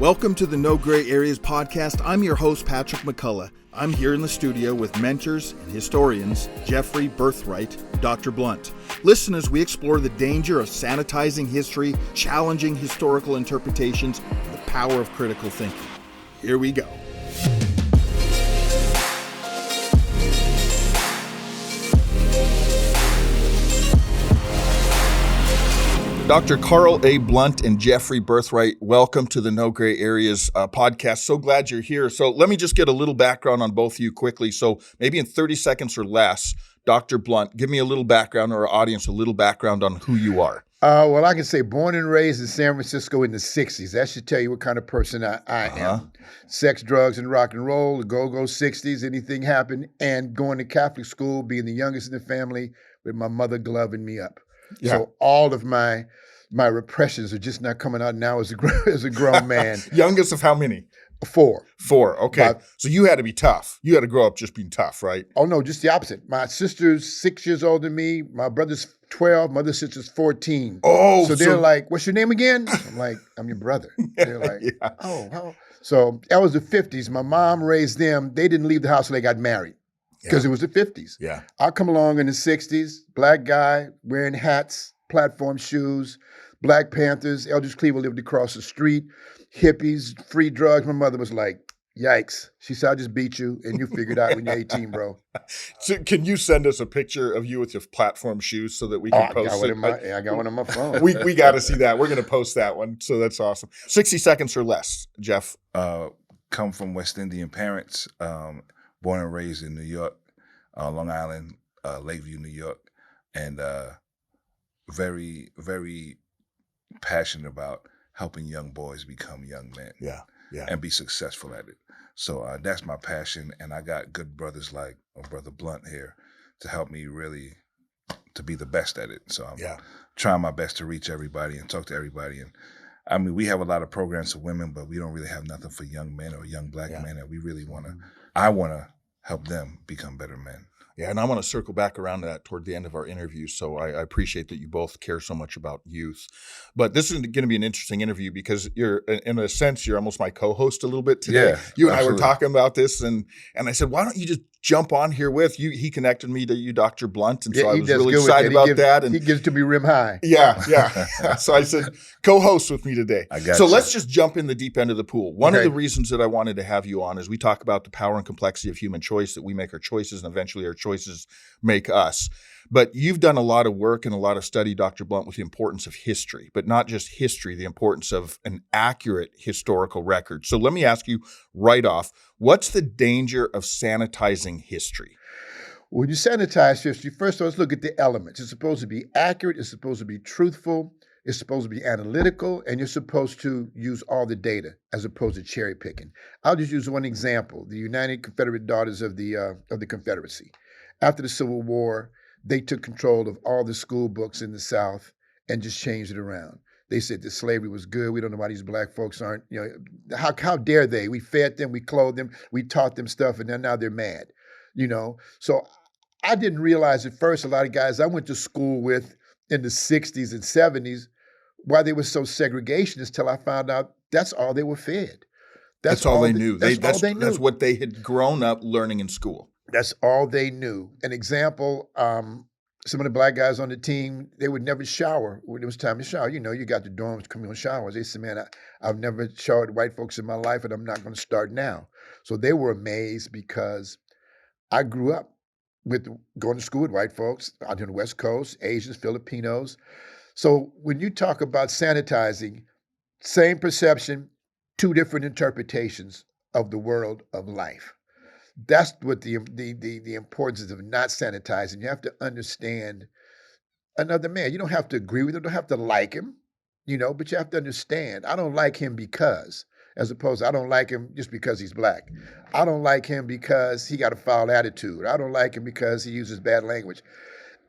Welcome to the No Gray Areas podcast. I'm your host, Patrick McCullough. I'm here in the studio with mentors and historians, Jeffrey Birthright, Dr. Blunt. Listen as we explore the danger of sanitizing history, challenging historical interpretations, and the power of critical thinking. Here we go. Dr. Carl A. Blunt and Jeffrey Birthright, welcome to the No Gray Areas podcast. So glad you're here. So let me just get a little background on both of you quickly. So maybe in 30 seconds or less, Dr. Blunt, give me a little background, or our audience a little background on who you are. Well, I can say born and raised in San Francisco in the 60s. That should tell you what kind of person I am. Sex, drugs, and rock and roll, the go-go 60s, anything happened, and going to Catholic school, being the youngest in the family with my mother gloving me up. Yeah. So all of my repressions are just not coming out now as a grown man. Youngest of how many? Four. Okay. So you had to be tough. You had to grow up just being tough, right? Oh, no, just the opposite. My sister's 6 years older than me. My brother's 12. My other sister's 14. Oh. So they're like, what's your name again? I'm like, I'm your brother. They're like, oh. So that was the 50s. My mom raised them. They didn't leave the house till they got married because it was the 50s. Yeah. I come along in the 60s, black guy, wearing hats, platform shoes, Black Panthers. Eldridge Cleaver lived across the street. Hippies, free drugs. My mother was like, yikes. She said, I just beat you, and you figured out when you're 18, bro. So can you send us a picture of you with your platform shoes so that we can post it? I got one on my phone. we got to see that. We're going to post that one, so that's awesome. 60 seconds or less, Jeff. Come from West Indian parents, born and raised in New York, Long Island, Lakeview, New York, and very, very passionate about helping young boys become young men. Yeah. And be successful at it. So that's my passion, and I got good brothers like Brother Blunt here to help me really to be the best at it. So I'm trying my best to reach everybody and talk to everybody. And I mean, we have a lot of programs for women, but we don't really have nothing for young men or young black men that we really I want to help them become better men. Yeah, and I want to circle back around to that toward the end of our interview. So I appreciate that you both care so much about youth. But this is going to be an interesting interview because you're, in a sense, you're almost my co-host a little bit today. Yeah, you and I were talking about this, and I said, why don't you just jump on here with you? He connected me to you, Dr. Blunt, and so I was really excited about that. And he gives to me rim high. Yeah. So I said, co-host with me today. I got so you. Let's just jump in the deep end of the pool. One of the reasons that I wanted to have you on is we talk about the power and complexity of human choice, that we make our choices and eventually our choices make us. But you've done a lot of work and a lot of study, Dr. Blunt, with the importance of history, but not just history, the importance of an accurate historical record. So let me ask you right off, what's the danger of sanitizing history? When you sanitize history, first let's look at the elements. It's supposed to be accurate. It's supposed to be truthful. It's supposed to be analytical, and you're supposed to use all the data as opposed to cherry picking. I'll just use one example: the United Confederate Daughters of the Confederacy. After the Civil War, they took control of all the school books in the South and just changed it around. They said that slavery was good. We don't know why these black folks aren't. How dare they? We fed them, we clothed them, we taught them stuff, and now they're mad. So I didn't realize at first a lot of guys I went to school with in the 60s and 70s why they were so segregationist till I found out that's all they were fed. That's all they knew. That's all they knew. That's what they had grown up learning in school. That's all they knew. An example, some of the black guys on the team, they would never shower when it was time to shower. You got the dorms, communal showers. They said, man, I've never showered white folks in my life, and I'm not going to start now. So they were amazed because I grew up with going to school with white folks out on the West Coast, Asians, Filipinos. So when you talk about sanitizing, same perception, two different interpretations of the world of life. That's what the importance of not sanitizing. You have to understand another man. You don't have to agree with him, don't have to like him, but you have to understand. I don't like him because, as opposed to I don't like him just because he's black. I don't like him because he got a foul attitude. I don't like him because he uses bad language.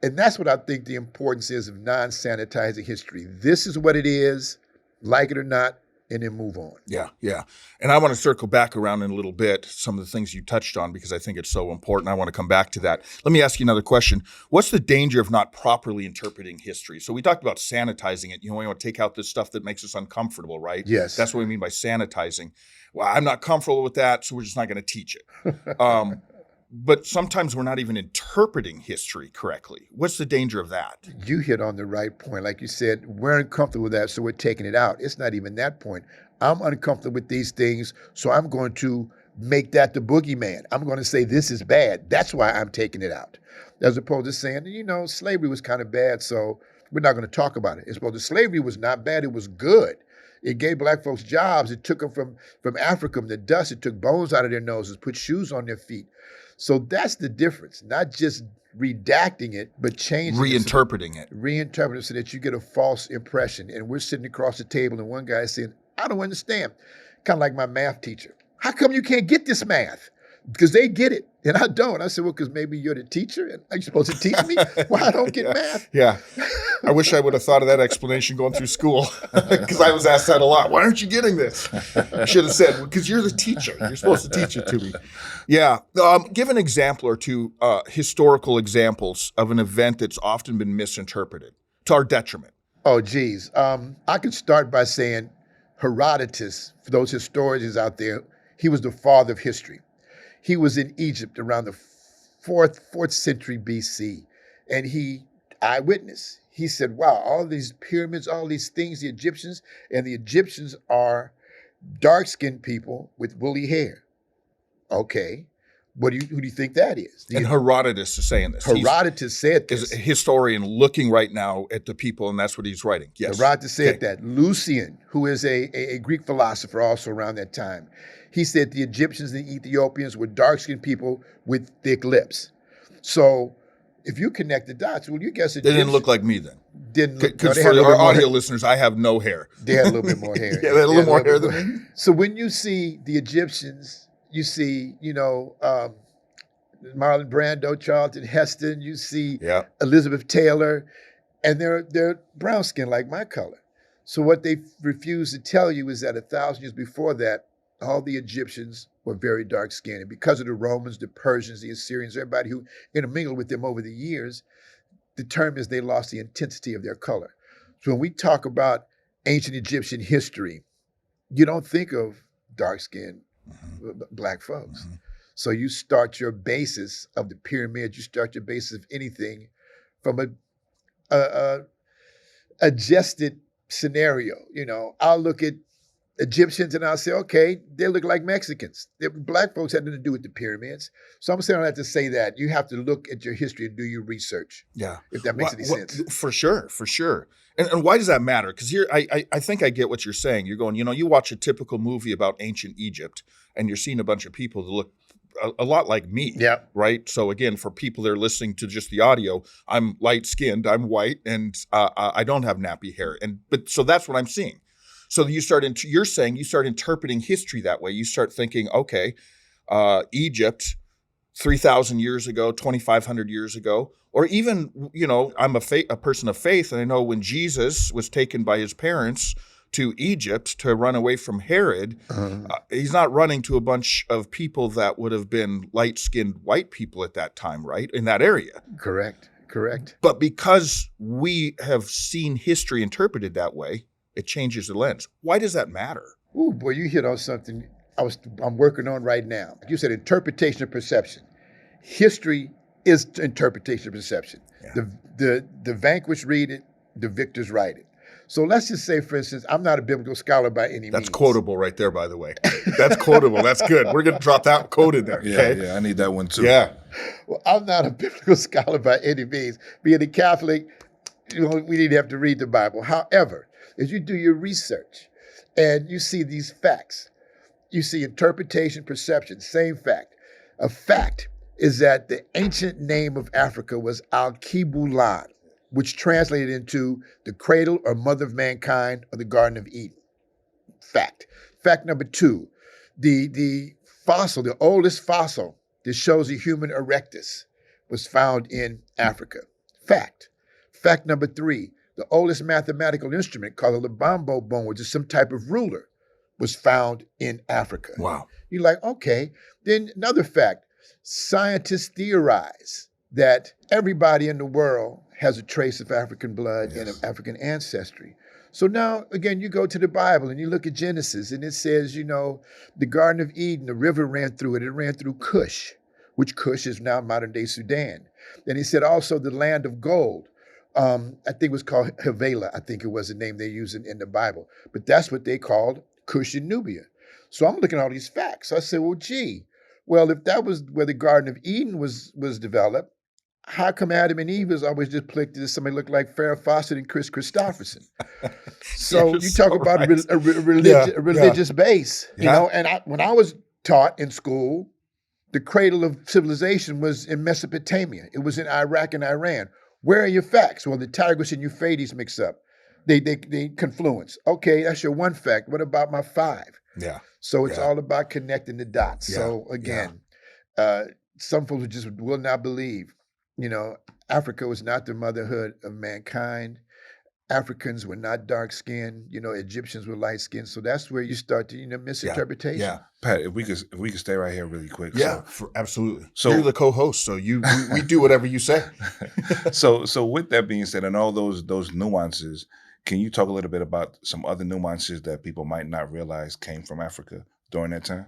And that's what I think the importance is of non-sanitizing history. This is what it is, like it or not, and then move on. Yeah, yeah. And I want to circle back around in a little bit, some of the things you touched on, because I think it's so important. I want to come back to that. Let me ask you another question. What's the danger of not properly interpreting history? So we talked about sanitizing it. We want to take out this stuff that makes us uncomfortable, right? Yes. That's what we mean by sanitizing. Well, I'm not comfortable with that, so we're just not going to teach it. But sometimes we're not even interpreting history correctly. What's the danger of that? You hit on the right point. Like you said, we're uncomfortable with that, so we're taking it out. It's not even that point. I'm uncomfortable with these things, so I'm going to make that the boogeyman. I'm going to say this is bad. That's why I'm taking it out. As opposed to saying, slavery was kind of bad, so we're not going to talk about it. As opposed to slavery was not bad, it was good. It gave black folks jobs. It took them from Africa, from the dust. It took bones out of their noses, put shoes on their feet. So that's the difference, not just redacting it, but changing reinterpreting it. Reinterpreting it so that you get a false impression. And we're sitting across the table and one guy is saying, I don't understand. Kind of like my math teacher. How come you can't get this math? Because they get it and I don't. I said, well, because maybe you're the teacher and are you supposed to teach me why I don't get math? Yeah. I wish I would have thought of that explanation going through school because I was asked that a lot. Why aren't you getting this? I should have said, because you're the teacher. You're supposed to teach it to me. Yeah. Give an example or two, historical examples of an event that's often been misinterpreted to our detriment. Oh, geez. I could start by saying Herodotus, for those historians out there, he was the father of history. He was in Egypt around the fourth century BC, and eyewitness. He said, wow, all these pyramids, all these things, the Egyptians are dark-skinned people with woolly hair. Okay, who do you think that is? And Herodotus is saying this. Herodotus said this. Is a historian looking right now at the people, and that's what he's writing. Yes. Herodotus said that. Lucian, who is a Greek philosopher also around that time, he said the Egyptians and the Ethiopians were dark-skinned people with thick lips. So if you connect the dots, well, you guess they didn't look like me then. Because for our audio listeners, I have no hair. They had a little bit more hair. Yeah, they had a little more hair than me. So when you see the Egyptians, you see, Marlon Brando, Charlton Heston, you see Elizabeth Taylor, and they're brown skinned like my color. So what they refuse to tell you is that 1,000 years before that, all the Egyptians were very dark skinned. And because of the Romans, the Persians, the Assyrians, everybody who intermingled with them over the years, the term is they lost the intensity of their color. So when we talk about ancient Egyptian history, you don't think of dark skinned black folks. Mm-hmm. So you start your basis of the pyramid, you start your basis of anything from a adjusted scenario. I'll look at Egyptians and I'll say, okay, they look like Mexicans. Black folks had nothing to do with the pyramids. So I'm saying I have to say that. You have to look at your history and do your research. Yeah. If that makes any sense. For sure. And why does that matter? Because here, I think I get what you're saying. You're going, you watch a typical movie about ancient Egypt and you're seeing a bunch of people that look a lot like me, right? So again, for people that are listening to just the audio, I'm light-skinned, I'm white, and I don't have nappy hair. But so that's what I'm seeing. So you're saying you start interpreting history that way. You start thinking, okay, Egypt, 3,000 years ago, 2,500 years ago, or even, I'm a person of faith, and I know when Jesus was taken by his parents to Egypt to run away from Herod, he's not running to a bunch of people that would have been light-skinned white people at that time, right? In that area. Correct. But because we have seen history interpreted that way, it changes the lens. Why does that matter? Ooh, boy, you hit on something I'm working on right now. You said interpretation of perception. History is interpretation of perception. Yeah. The vanquished read it, the victors write it. So let's just say, for instance, I'm not a biblical scholar by any means. That's quotable right there, by the way. That's quotable. That's good. We're going to drop that quote in there. Okay? Yeah, I need that one too. Yeah. Well, I'm not a biblical scholar by any means. Being a Catholic, we didn't have to read the Bible. However, as you do your research and you see these facts, you see interpretation, perception, same fact. A fact is that the ancient name of Africa was Al-Kibulan, which translated into the cradle or mother of mankind or the Garden of Eden. Fact. Fact number 2, the fossil, the oldest fossil that shows the human erectus was found in Africa. Fact. Fact number 3, the oldest mathematical instrument called the Lubambo bone, which is some type of ruler, was found in Africa. Wow. You're like, okay. Then another fact, scientists theorize that everybody in the world has a trace of African blood and of African ancestry. So now, again, you go to the Bible and you look at Genesis and it says, you know, the Garden of Eden, the river ran through it. It ran through Cush, which Cush is now modern day Sudan. And he said also the land of gold. I think it was called Havilah. I think it was the name they use in the Bible. But that's what they called Cush and Nubia. So I'm looking at all these facts. I said, well, gee, well, if that was where the Garden of Eden was developed, how come Adam and Eve was always depicted as somebody looked like Farrah Fawcett and Chris Christopherson? So you talk about a religious base, you know, and when I was taught in school, the cradle of civilization was in Mesopotamia. It was in Iraq and Iran. Where are your facts? Well, the Tigris and Euphrates mix up. They confluence. Okay, that's your one fact. What about my five? Yeah. So it's all about connecting the dots. Yeah. So again, some folks just will not believe. You know, Africa was not the motherhood of mankind. Africans were not dark skinned. You know, Egyptians were light skinned. So that's where you start to, you know, misinterpretation. Yeah. Pat, if we could stay right here really quick. Yeah, absolutely. So you're the co-host, so we do whatever you say. So with that being said, and all those nuances, can you talk a little bit about some other nuances that people might not realize came from Africa during that time?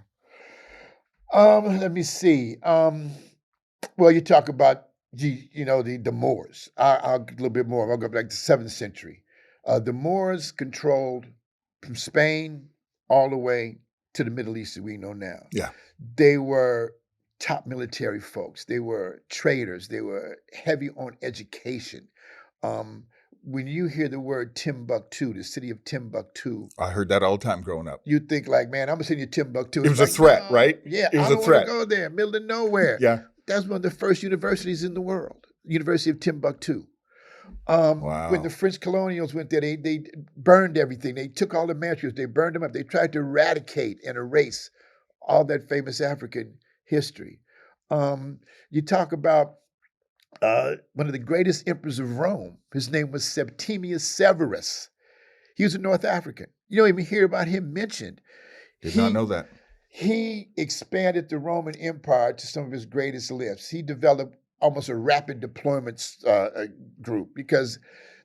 Let me see. Well, you talk about you know, the Moors. I'll get a little bit more. I'll go back to the 7th century. The Moors controlled from Spain all the way to the Middle East that we know now. Yeah. They were top military folks. They were traders. They were heavy on education. When you hear the word Timbuktu, the city of Timbuktu, I heard that all the time growing up. You think like, man, I'm gonna send you Timbuktu. It was a threat, right? Yeah, it was a threat. I don't want to go there, middle of nowhere. Yeah. That's one of the first universities in the world, University of Timbuktu. Wow. When the French colonials went there, they burned everything. They took all the manuscripts, they burned them up. They tried to eradicate and erase all that famous African history. You talk about one of the greatest emperors of Rome. His name was Septimius Severus. He was a North African. You don't even hear about him mentioned. Did not know that. He expanded the Roman Empire to some of his greatest lifts. He developed almost a rapid deployment group because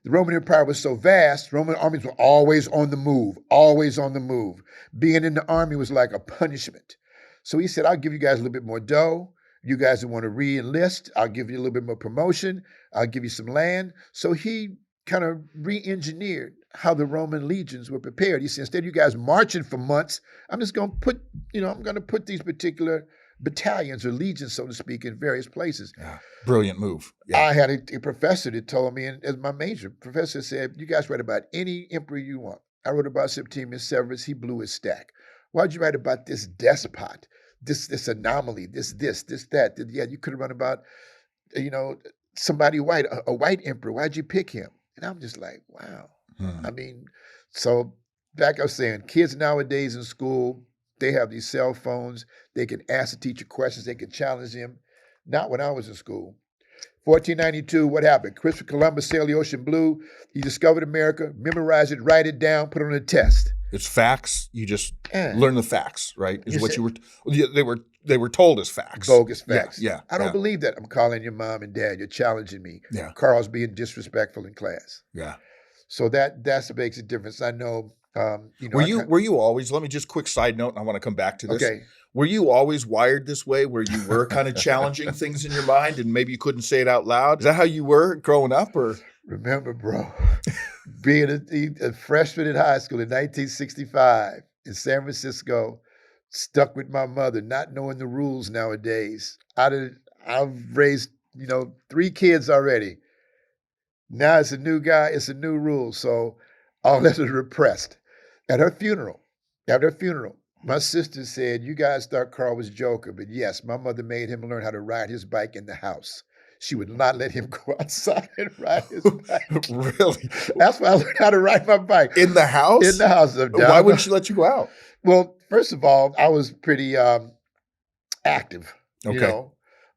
the Roman Empire was so vast. Roman armies were always on the move, always on the move. Being in the army was like a punishment. So he said, I'll give you guys a little bit more dough. You guys who want to re-enlist, I'll give you a little bit more promotion. I'll give you some land. So he kind of re-engineered how the Roman legions were prepared. He said, instead of you guys marching for months, I'm just going to put, I'm going to put these particular battalions or legions, so to speak, in various places. Yeah. Brilliant move. Yeah. I had a professor that told me, and as my major, professor said, you guys write about any emperor you want. I wrote about Septimius Severus. He blew his stack. Why'd you write about this despot, this anomaly, this, that? Yeah, you could have run about, somebody white, a white emperor. Why'd you pick him? And I'm just like, wow. I mean, so back I was saying, kids nowadays in school, they have these cell phones. They can ask the teacher questions. They can challenge them. Not when I was in school. 1492, what happened? Christopher Columbus sailed the ocean blue. He discovered America, memorized it, write it down, put it on a test. It's facts. You just learn the facts, right? Is what they were told as facts. Bogus facts. Yeah. I don't believe that. I'm calling your mom and dad. You're challenging me. Yeah. Carl's being disrespectful in class. Yeah. So that's what makes a difference. I know. Were you always? Let me just quick side note. And I want to come back to this. Okay. Were you always wired this way, where you were kind of challenging things in your mind, and maybe you couldn't say it out loud? Is that how you were growing up, or? Remember, bro, being a freshman in high school in 1965 in San Francisco, stuck with my mother, not knowing the rules nowadays. I've raised 3 kids already. Now it's a new guy, it's a new rule. So all that was repressed. At her funeral, my sister said, you guys thought Carl was joking, but yes, my mother made him learn how to ride his bike in the house. She would not let him go outside and ride his bike. Really? That's why I learned how to ride my bike. In the house? In the house. Why wouldn't she let you go out? Well, first of all, I was pretty active, Okay.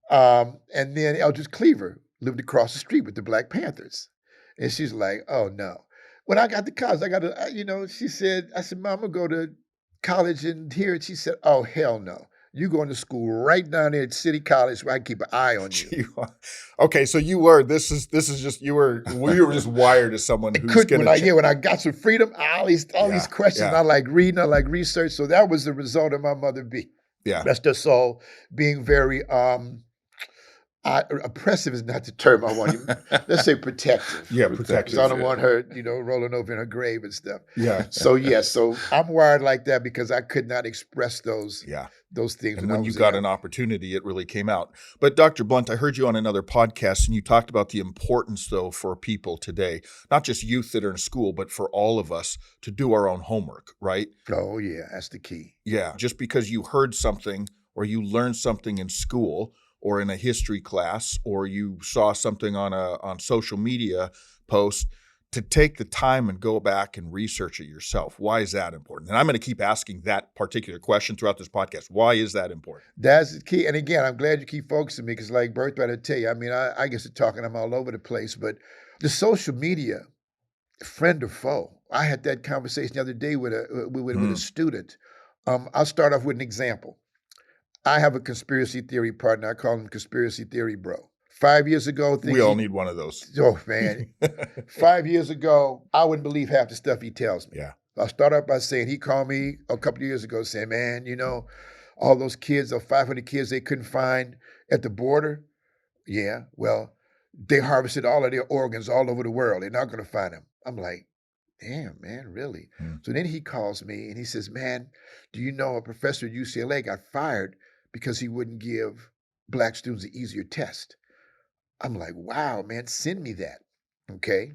And then Eldridge Cleaver lived across the street with the Black Panthers. And she's like, oh, no. When I got to college, she said, Mom, I'm going to go to college in here? And she said, oh, hell no. You going to school right down there at City College where I can keep an eye on you. Okay, so you were, this is just, you were just wired as someone who's going to. When I got some freedom, all these questions, I like reading, I like research. So that was the result of my mother being. Yeah. That's just all being very, oppressive is not the term I want to, let's say protective. Yeah, protective. Because I don't want her, rolling over in her grave and stuff. Yeah. So so I'm wired like that because I could not express those things. And when you got an opportunity, it really came out. But Dr. Blunt, I heard you on another podcast and you talked about the importance, though, for people today, not just youth that are in school, but for all of us to do our own homework, right? Oh, yeah, that's the key. Yeah, just because you heard something or you learned something in school or in a history class, or you saw something on social media post, to take the time and go back and research it yourself. Why is that important? And I'm going to keep asking that particular question throughout this podcast. Why is that important? That's the key. And again, I'm glad you keep focusing me because like Birthright, I tell you, I mean, I get to talking, I'm all over the place, but the social media, friend or foe. I had that conversation the other day with a student. I'll start off with an example. I have a conspiracy theory partner. I call him Conspiracy Theory Bro. 5 years ago, we all need one of those. Oh man, 5 years ago, I wouldn't believe half the stuff he tells me. Yeah. I'll start off by saying he called me a couple of years ago saying, "Man, all those kids, those 500 kids they couldn't find at the border. Yeah, well, they harvested all of their organs all over the world. They're not going to find them." I'm like, damn, man, really? So then he calls me and he says, "Man, do you know a professor at UCLA got fired because he wouldn't give Black students an easier test?" I'm like, wow, man, send me that. Okay.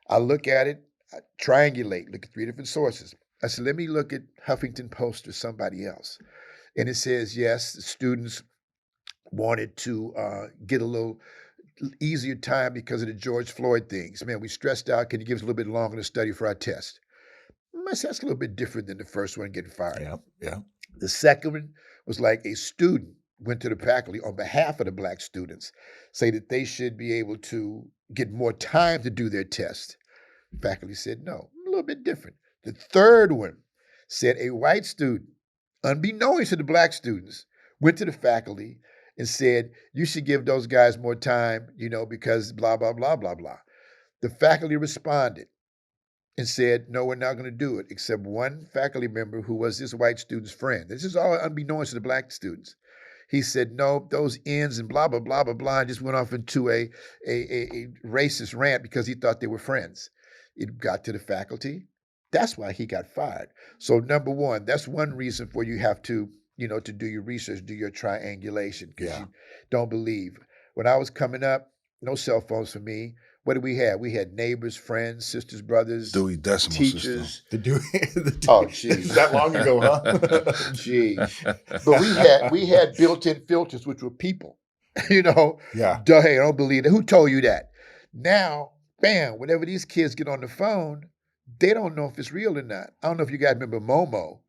I look at it, I triangulate, look at 3 different sources. I said, let me look at Huffington Post or somebody else. And it says, yes, the students wanted to get a little easier time because of the George Floyd things. Man, we stressed out. Can you give us a little bit longer to study for our test? I said, that's a little bit different than the first one getting fired. Yeah. The second one was like a student went to the faculty on behalf of the Black students, say that they should be able to get more time to do their test. The faculty said no, a little bit different. The third one said a white student, unbeknownst to the Black students, went to the faculty and said, you should give those guys more time, because blah, blah, blah, blah, blah. The faculty responded and said, no, we're not going to do it, except one faculty member who was this white student's friend. This is all unbeknownst to the Black students. He said, no, those ends and blah, blah, blah, blah, blah, and just went off into a racist rant because he thought they were friends. It got to the faculty. That's why he got fired. So number one, that's one reason for you have to, to do your research, do your triangulation, because you don't believe. When I was coming up, no cell phones for me. What did we have? We had neighbors, friends, sisters, brothers, Dewey Decimal teachers. System. The Dewey. Oh, geez. That long ago, huh? Jeez. But we had built-in filters, which were people. Yeah. Duh, hey, I don't believe that. Who told you that? Now, bam, whenever these kids get on the phone, they don't know if it's real or not. I don't know if you guys remember Momo.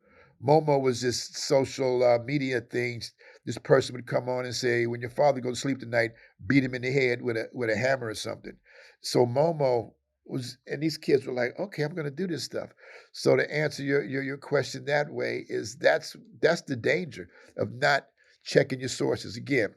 Momo was this social media thing. This person would come on and say, when your father goes to sleep tonight, beat him in the head with a hammer or something. So Momo was, and these kids were like, okay, I'm going to do this stuff. So to answer your question that way is that's the danger of not checking your sources. Again,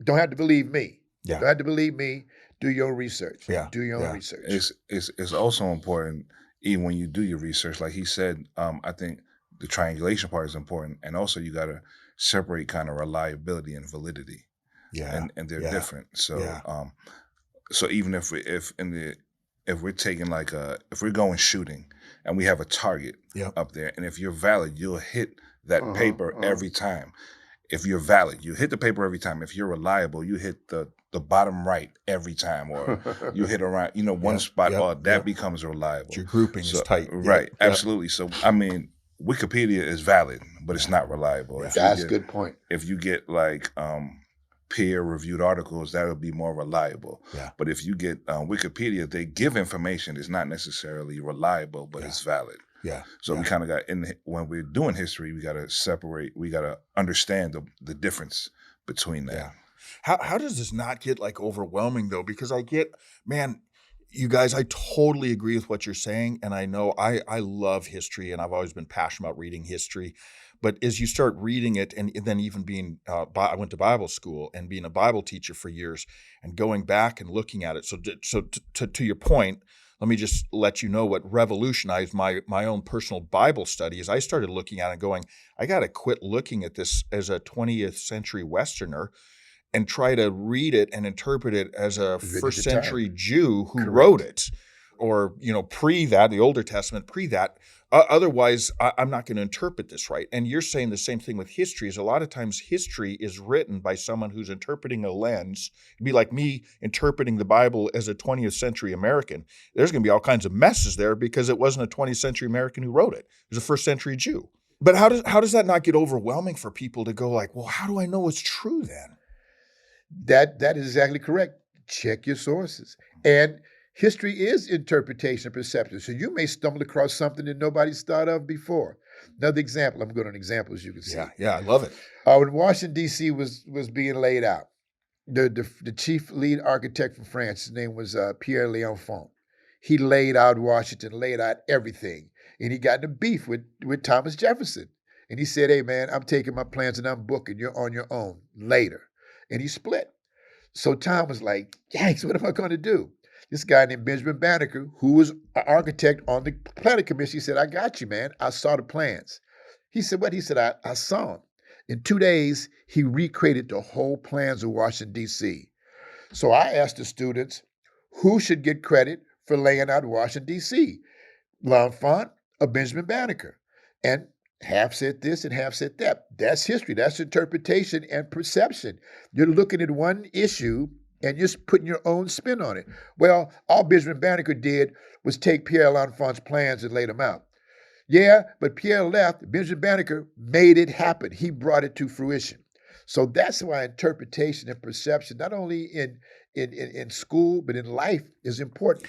don't have to believe me. Yeah. Don't have to believe me. Do your own research. Yeah. Do your own research. It's also important, even when you do your research, like he said, I think the triangulation part is important. And also you got to separate kind of reliability and validity. Yeah. And they're different. So, so even if we're taking if we're going shooting and we have a target up there, and if you're valid, you'll hit that paper every time. If you're valid, you hit the paper every time. If you're reliable, you hit the bottom right every time, or you hit around, one spot, that becomes reliable. Your grouping is tight. Right, absolutely. So, I mean, Wikipedia is valid, but it's not reliable. Yeah. That's a good point. If you get peer-reviewed articles, that would be more reliable. Yeah. But if you get Wikipedia, they give information that's not necessarily reliable, but it's valid. Yeah. So we kind of got when we're doing history, we got to separate. We got to understand the difference between that. Yeah. How does this not get overwhelming though? Because I get, man, You guys, I totally agree with what you're saying. And I know I love history, and I've always been passionate about reading history. But as you start reading it, and then even being, I went to Bible school and being a Bible teacher for years and going back and looking at it. To your point, let me just let you know what revolutionized my own personal Bible study is I started looking at it and going, I got to quit looking at this as a 20th century Westerner and try to read it and interpret it as a first century Jew who wrote it, or, pre that, the Older Testament, pre that. Otherwise, I'm not going to interpret this right. And you're saying the same thing with history, is a lot of times history is written by someone who's interpreting a lens. It'd be like me interpreting the Bible as a 20th century American. There's going to be all kinds of messes there because it wasn't a 20th century American who wrote it. It was a first century Jew. But how does that not get overwhelming for people to go like, well, how do I know it's true then? That is exactly correct. Check your sources. And history is interpretation and perception. So you may stumble across something that nobody's thought of before. Another example, I'm good on examples, you can see. Yeah, I love it. When Washington, D.C. was being laid out, the chief lead architect from France, his name was Pierre L'Enfant. He laid out Washington, laid out everything. And he got in a beef with Thomas Jefferson. And he said, hey, man, I'm taking my plans and I'm booking. You're on your own later. And he split. So Tom was like, yikes, what am I going to do? This guy named Benjamin Banneker, who was an architect on the planning commission, he said, I got you, man. I saw the plans. He said, what? He said, I saw them. In 2 days, he recreated the whole plans of Washington, D.C. So I asked the students, who should get credit for laying out Washington, D.C.? L'Enfant or Benjamin Banneker? And half said this and half said that. That's history. That's interpretation and perception. You're looking at one issue and you're putting your own spin on it. Well, all Benjamin Banneker did was take Pierre L'Enfant's plans and laid them out. Yeah, but Pierre left. Benjamin Banneker made it happen. He brought it to fruition. So that's why interpretation and perception, not only in school, but in life, is important.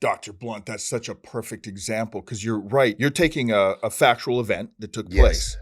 Dr. Blunt, that's such a perfect example, because you're right. You're taking a factual event that took place,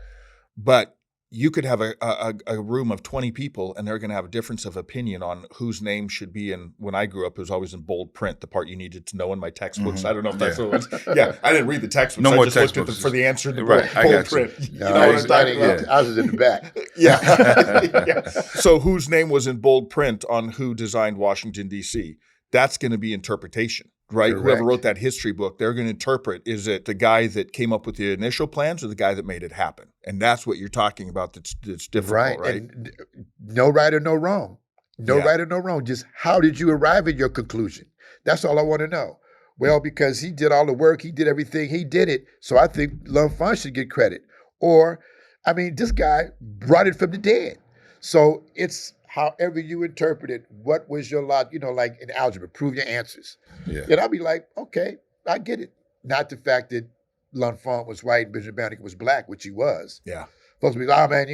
but you could have a room of 20 people and they're going to have a difference of opinion on whose name should be in. When I grew up, it was always in bold print, the part you needed to know in my textbooks. I don't know if that's what it was. Yeah, I didn't read the textbooks. No more I just looked textbooks. for the answer in the Right, bold print. No, You know what I'm talking about? I was in the back. Yeah. So whose name was in bold print on who designed Washington, D.C.? That's going to be interpretation, right? Correct. Whoever wrote that history book, they're going to interpret, is it the guy that came up with the initial plans or the guy that made it happen? And that's what you're talking about that's difficult, right? And no right or no wrong. Right or no wrong. Just how did you arrive at your conclusion? That's all I want to know. Well, because he did all the work, he did everything, he did it. So I think L'Enfant should get credit. Or, I mean, this guy brought it from the dead. So it's however you interpret it. What was your lot? Like in algebra, prove your answers. Yeah. And I'll be like, okay, I get it. Not the fact that L'Enfant was white and Benjamin Banneker was black, which he was. Yeah. Folks will be like, oh man,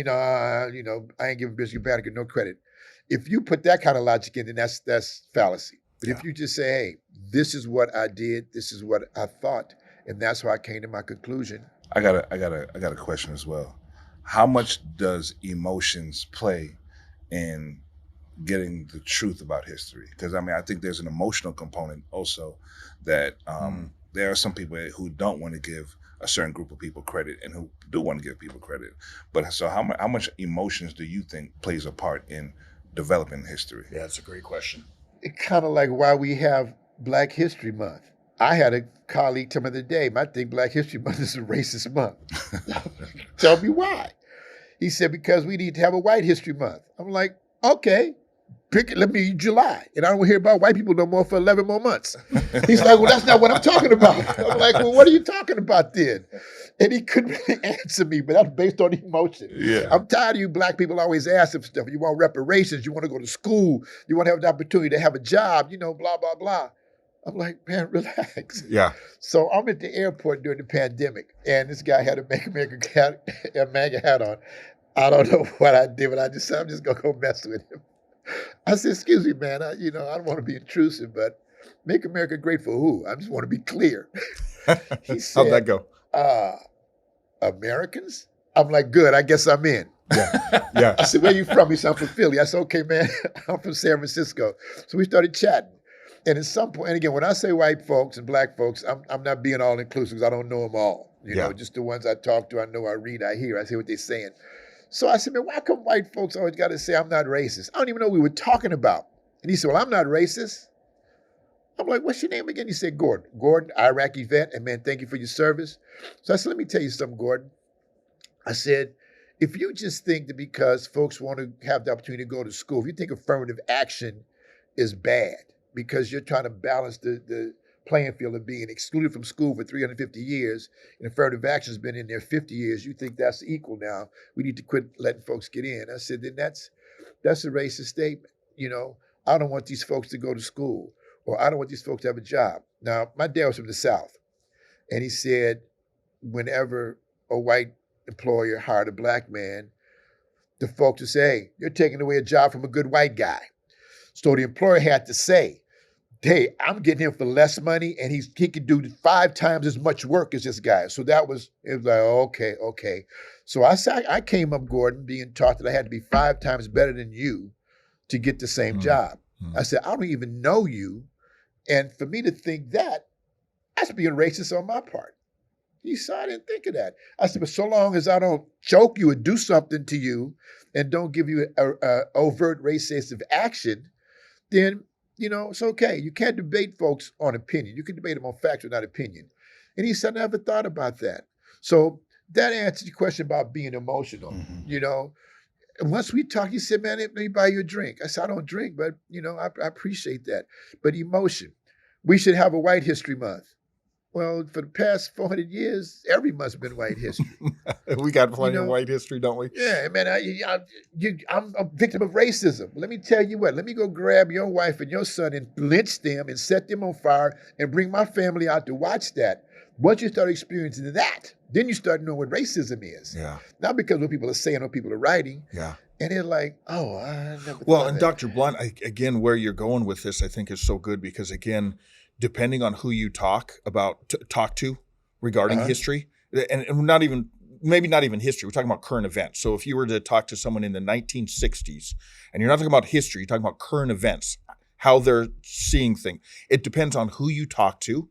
I ain't giving Benjamin Banneker no credit. If you put that kind of logic in, then that's fallacy. But if you just say, hey, this is what I did, this is what I thought, and that's how I came to my conclusion. I got a question as well. How much does emotions play in getting the truth about history? Because I think there's an emotional component also that there are some people who don't want to give a certain group of people credit and who do want to give people credit. But so how much emotions do you think plays a part in developing history? Yeah, that's a great question. It's kind of like why we have Black History Month. I had a colleague tell me the other day, I think Black History Month is a racist month. Tell me why. He said, because we need to have a White History Month. I'm like, okay, pick it, let me July. And I don't hear about white people no more for 11 more months. He's like, well, that's not what I'm talking about. I'm like, well, what are you talking about then? And he couldn't really answer me, but that's based on emotion. Yeah. I'm tired of you black people always asking for stuff. You want reparations, you want to go to school, you want to have an opportunity to have a job, blah, blah, blah. I'm like, man, relax. Yeah. So I'm at the airport during the pandemic, and this guy had a Make America MAGA hat on. I don't know what I did, but I decided I'm just going to go mess with him. I said, excuse me, man, I don't want to be intrusive, but Make America Great for who? I just want to be clear. He said, How'd that go? Americans? I'm like, good, I guess I'm in. Yeah. I said, where you from? He said, I'm from Philly. I said, okay, man, I'm from San Francisco. So we started chatting. And at some point, and again, when I say white folks and black folks, I'm not being all inclusive because I don't know them all. You know, just the ones I talk to, I know, I read, I hear, I see what they're saying. So I said, man, why come white folks always got to say I'm not racist? I don't even know what we were talking about. And he said, well, I'm not racist. I'm like, what's your name again? He said, Gordon. Gordon, Iraqi vet, and man, thank you for your service. So I said, let me tell you something, Gordon. I said, if you just think that because folks want to have the opportunity to go to school, if you think affirmative action is bad because you're trying to balance the playing field of being excluded from school for 350 years and affirmative action has been in there 50 years, you think that's equal now. We need to quit letting folks get in. I said, then that's a racist statement. You know, I don't want these folks to go to school, or I don't want these folks to have a job. Now, my dad was from the South, and he said whenever a white employer hired a black man, the folks would say, hey, you're taking away a job from a good white guy. So the employer had to say, hey, I'm getting him for less money, and he could do 5 times as much work as this guy. So it was like, okay. So I came up, Gordon, being taught that I had to be 5 times better than you to get the same job. I said, I don't even know you. And for me to think that's being racist on my part. He said, I didn't think of that. I said, but so long as I don't choke you or do something to you and don't give you a overt racist action, then, you know, it's okay. You can't debate folks on opinion. You can debate them on facts, not opinion. And he said, I never thought about that. So that answers your question about being emotional, you know. And once we talked, he said, man, let me buy you a drink. I said, I don't drink, but, you know, I appreciate that. But emotion. We should have a White History Month. Well, for the past 400 years, every month's been White History. We got plenty of white history, don't we? Yeah, man, I'm a victim of racism. Let me tell you what, let me go grab your wife and your son and lynch them and set them on fire and bring my family out to watch that. Once you start experiencing that, then you start knowing what racism is. Yeah. Not because what people are saying or what people are writing. Yeah. And they're like, oh, I never thought Well, of and that. Dr. Blunt, again, where you're going with this, I think is so good because, again, depending on who you talk to regarding history, and maybe not even history, we're talking about current events. So if you were to talk to someone in the 1960s, and you're not talking about history, you're talking about current events, how they're seeing things. It depends on who you talk to,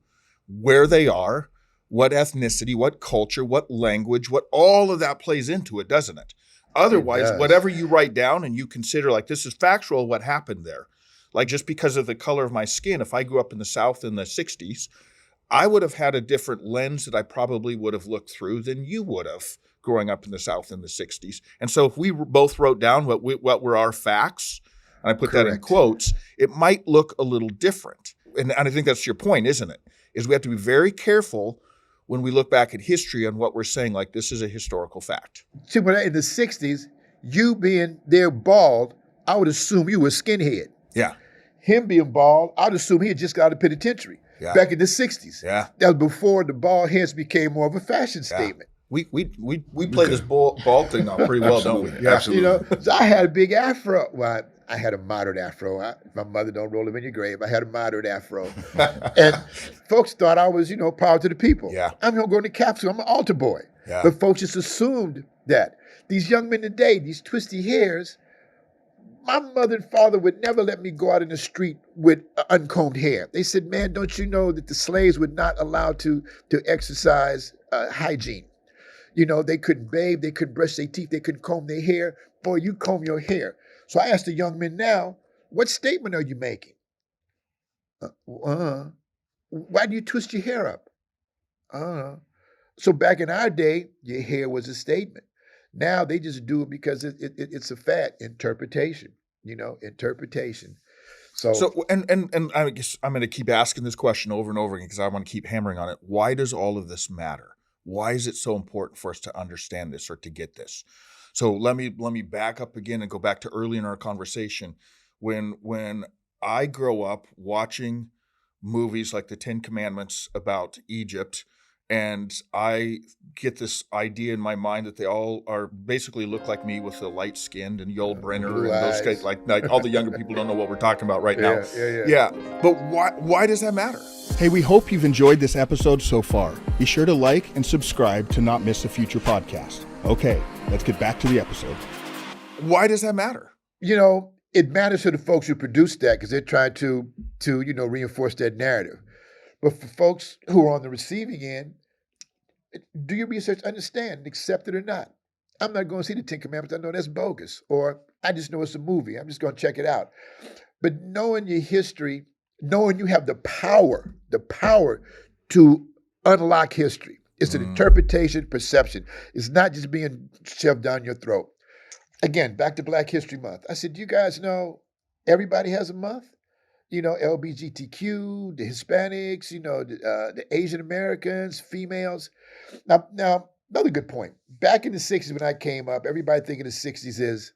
where they are, what ethnicity, what culture, what language, what all of that plays into it, doesn't it? Otherwise, whatever you write down and you consider like this is factual, what happened there. Like just because of the color of my skin, if I grew up in the South in the 60s, I would have had a different lens that I probably would have looked through than you would have growing up in the South in the 60s. And so if we both wrote down what were our facts, and I put that in quotes, it might look a little different. And I think that's your point, isn't it? Is we have to be very careful when we look back at history on what we're saying, like this is a historical fact. See, but in the 60s, you being there bald, I would assume you were a skinhead. Yeah. Him being bald, I'd assume he had just got out of penitentiary back in the 60s. Yeah. That was before the bald heads became more of a fashion statement. We play this bald thing now pretty well, don't we? Yeah, absolutely. You know, so I had a big afro. Well, I had a moderate afro. My mother don't roll him in your grave. I had a moderate afro. And folks thought I was, power to the people. Yeah. I'm going to go in the capsule. I'm an altar boy. Yeah. But folks just assumed that. These young men today, these twisty hairs, my mother and father would never let me go out in the street with uncombed hair. They said, man, don't you know that the slaves were not allowed to exercise hygiene? They couldn't bathe, they couldn't brush their teeth, they couldn't comb their hair. Boy, you comb your hair. So I asked the young men now, what statement are you making? Why do you twist your hair up? So back in our day, your hair was a statement. Now they just do it because it's a fad. Interpretation, interpretation. So and I guess I'm going to keep asking this question over and over again because I want to keep hammering on it. Why does all of this matter? Why is it so important for us to understand this or to get this? So let me back up again and go back to early in our conversation when I grow up watching movies like the 10 Commandments about Egypt. And I get this idea in my mind that they all are basically look like me with the light skinned and Yul Brynner and those guys, like all the younger people don't know what we're talking about right now. Yeah. But why does that matter? Hey, we hope you've enjoyed this episode so far. Be sure to like and subscribe to not miss a future podcast. Okay, let's get back to the episode. Why does that matter? it matters to the folks who produce that because they're trying to reinforce that narrative. But for folks who are on the receiving end, do your research, understand, accept it or not. I'm not going to see the Ten Commandments. I know that's bogus. Or I just know it's a movie. I'm just going to check it out. But knowing your history, knowing you have the power to unlock history. It's an interpretation, perception. It's not just being shoved down your throat. Again, back to Black History Month. I said, do you guys know everybody has a month? LGBTQ, the Hispanics, the Asian Americans, females. Now, another good point. Back in the 60s when I came up, everybody thinking the 60s is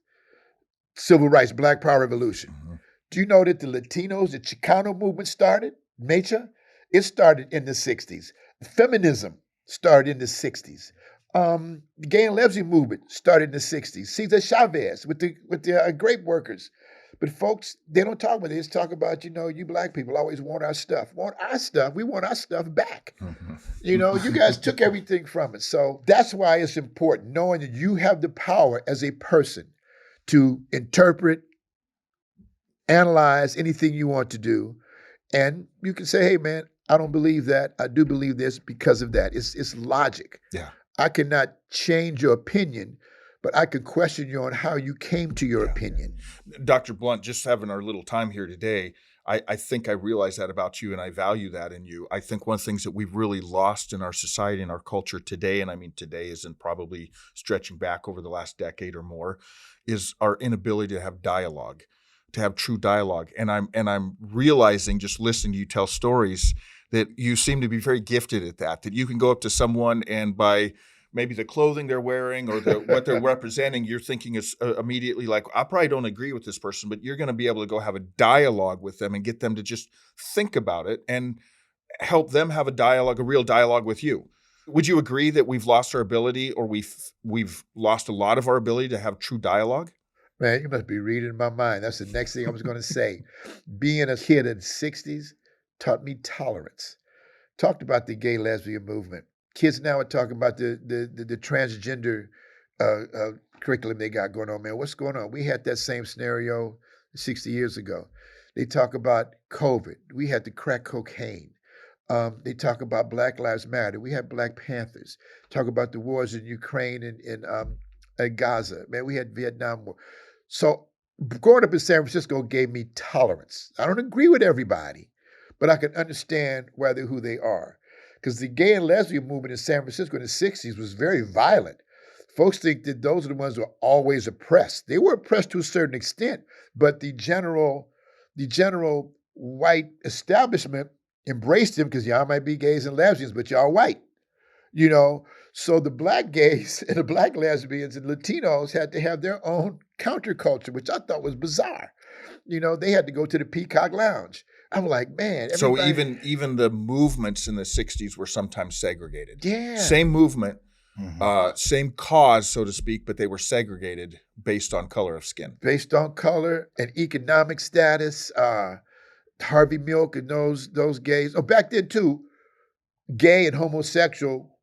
civil rights, Black Power Revolution. Mm-hmm. Do you know that the Latinos, the Chicano movement started? Mecha? It started in the 60s. Feminism started in the 60s. The gay and lesbian movement started in the 60s. Cesar Chavez with the grape workers. But folks, they don't talk about it. They just talk about, you Black people always want our stuff. Want our stuff. We want our stuff back. Mm-hmm. You guys took everything from us. So that's why it's important, knowing that you have the power as a person to interpret, analyze anything you want to do. And you can say, hey, man, I don't believe that. I do believe this because of that. It's logic. Yeah. I cannot change your opinion, but I could question you on how you came to your opinion. Dr. Blunt, just having our little time here today, I think I realize that about you and I value that in you. I think one of the things that we've really lost in our society and our culture today, and I mean today isn't probably stretching back over the last decade or more, is our inability to have dialogue, to have true dialogue. And I'm realizing, just listening to you tell stories, that you seem to be very gifted at that you can go up to someone and by maybe the clothing they're wearing or what they're representing, you're thinking is immediately like, I probably don't agree with this person, but you're going to be able to go have a dialogue with them and get them to just think about it and help them have a real dialogue with you. Would you agree that we've lost our ability, or we've lost a lot of our ability to have true dialogue? Man, you must be reading my mind. That's the next thing I was going to say. Being a kid in the 60s taught me tolerance. Talked about the gay lesbian movement. Kids now are talking about the transgender curriculum they got going on, man. What's going on? We had that same scenario 60 years ago. They talk about COVID. We had the crack cocaine. They talk about Black Lives Matter. We had Black Panthers. Talk about the wars in Ukraine and Gaza. Man, we had Vietnam War. So growing up in San Francisco gave me tolerance. I don't agree with everybody, but I can understand who they are. Because the gay and lesbian movement in San Francisco in the 60s was very violent. Folks think that those are the ones who are always oppressed. They were oppressed to a certain extent, but the general white establishment embraced them because y'all might be gays and lesbians, but y'all white. So the Black gays and the Black lesbians and Latinos had to have their own counterculture, which I thought was bizarre. They had to go to the Peacock Lounge. I'm like, man. So even the movements in the 60s were sometimes segregated. Yeah. Same movement, same cause, so to speak, but they were segregated based on color of skin. Based on color and economic status. Harvey Milk and those gays. Oh, back then too, gay and homosexual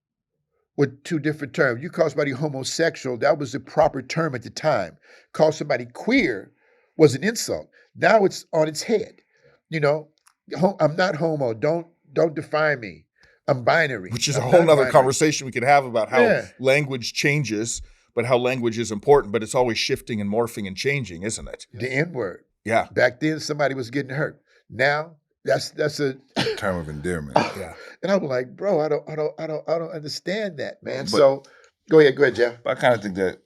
were two different terms. You call somebody homosexual, that was the proper term at the time. Call somebody queer was an insult. Now it's on its head. I'm not homo. Don't define me. I'm binary. Which is a whole other conversation we could have about how language changes, but how language is important, but it's always shifting and morphing and changing, isn't it? The N-word. Yeah. Back then, somebody was getting hurt. Now, that's a term of endearment. Yeah. And I'm like, bro, I don't understand that, man. So go ahead, Jeff. But I kind of think that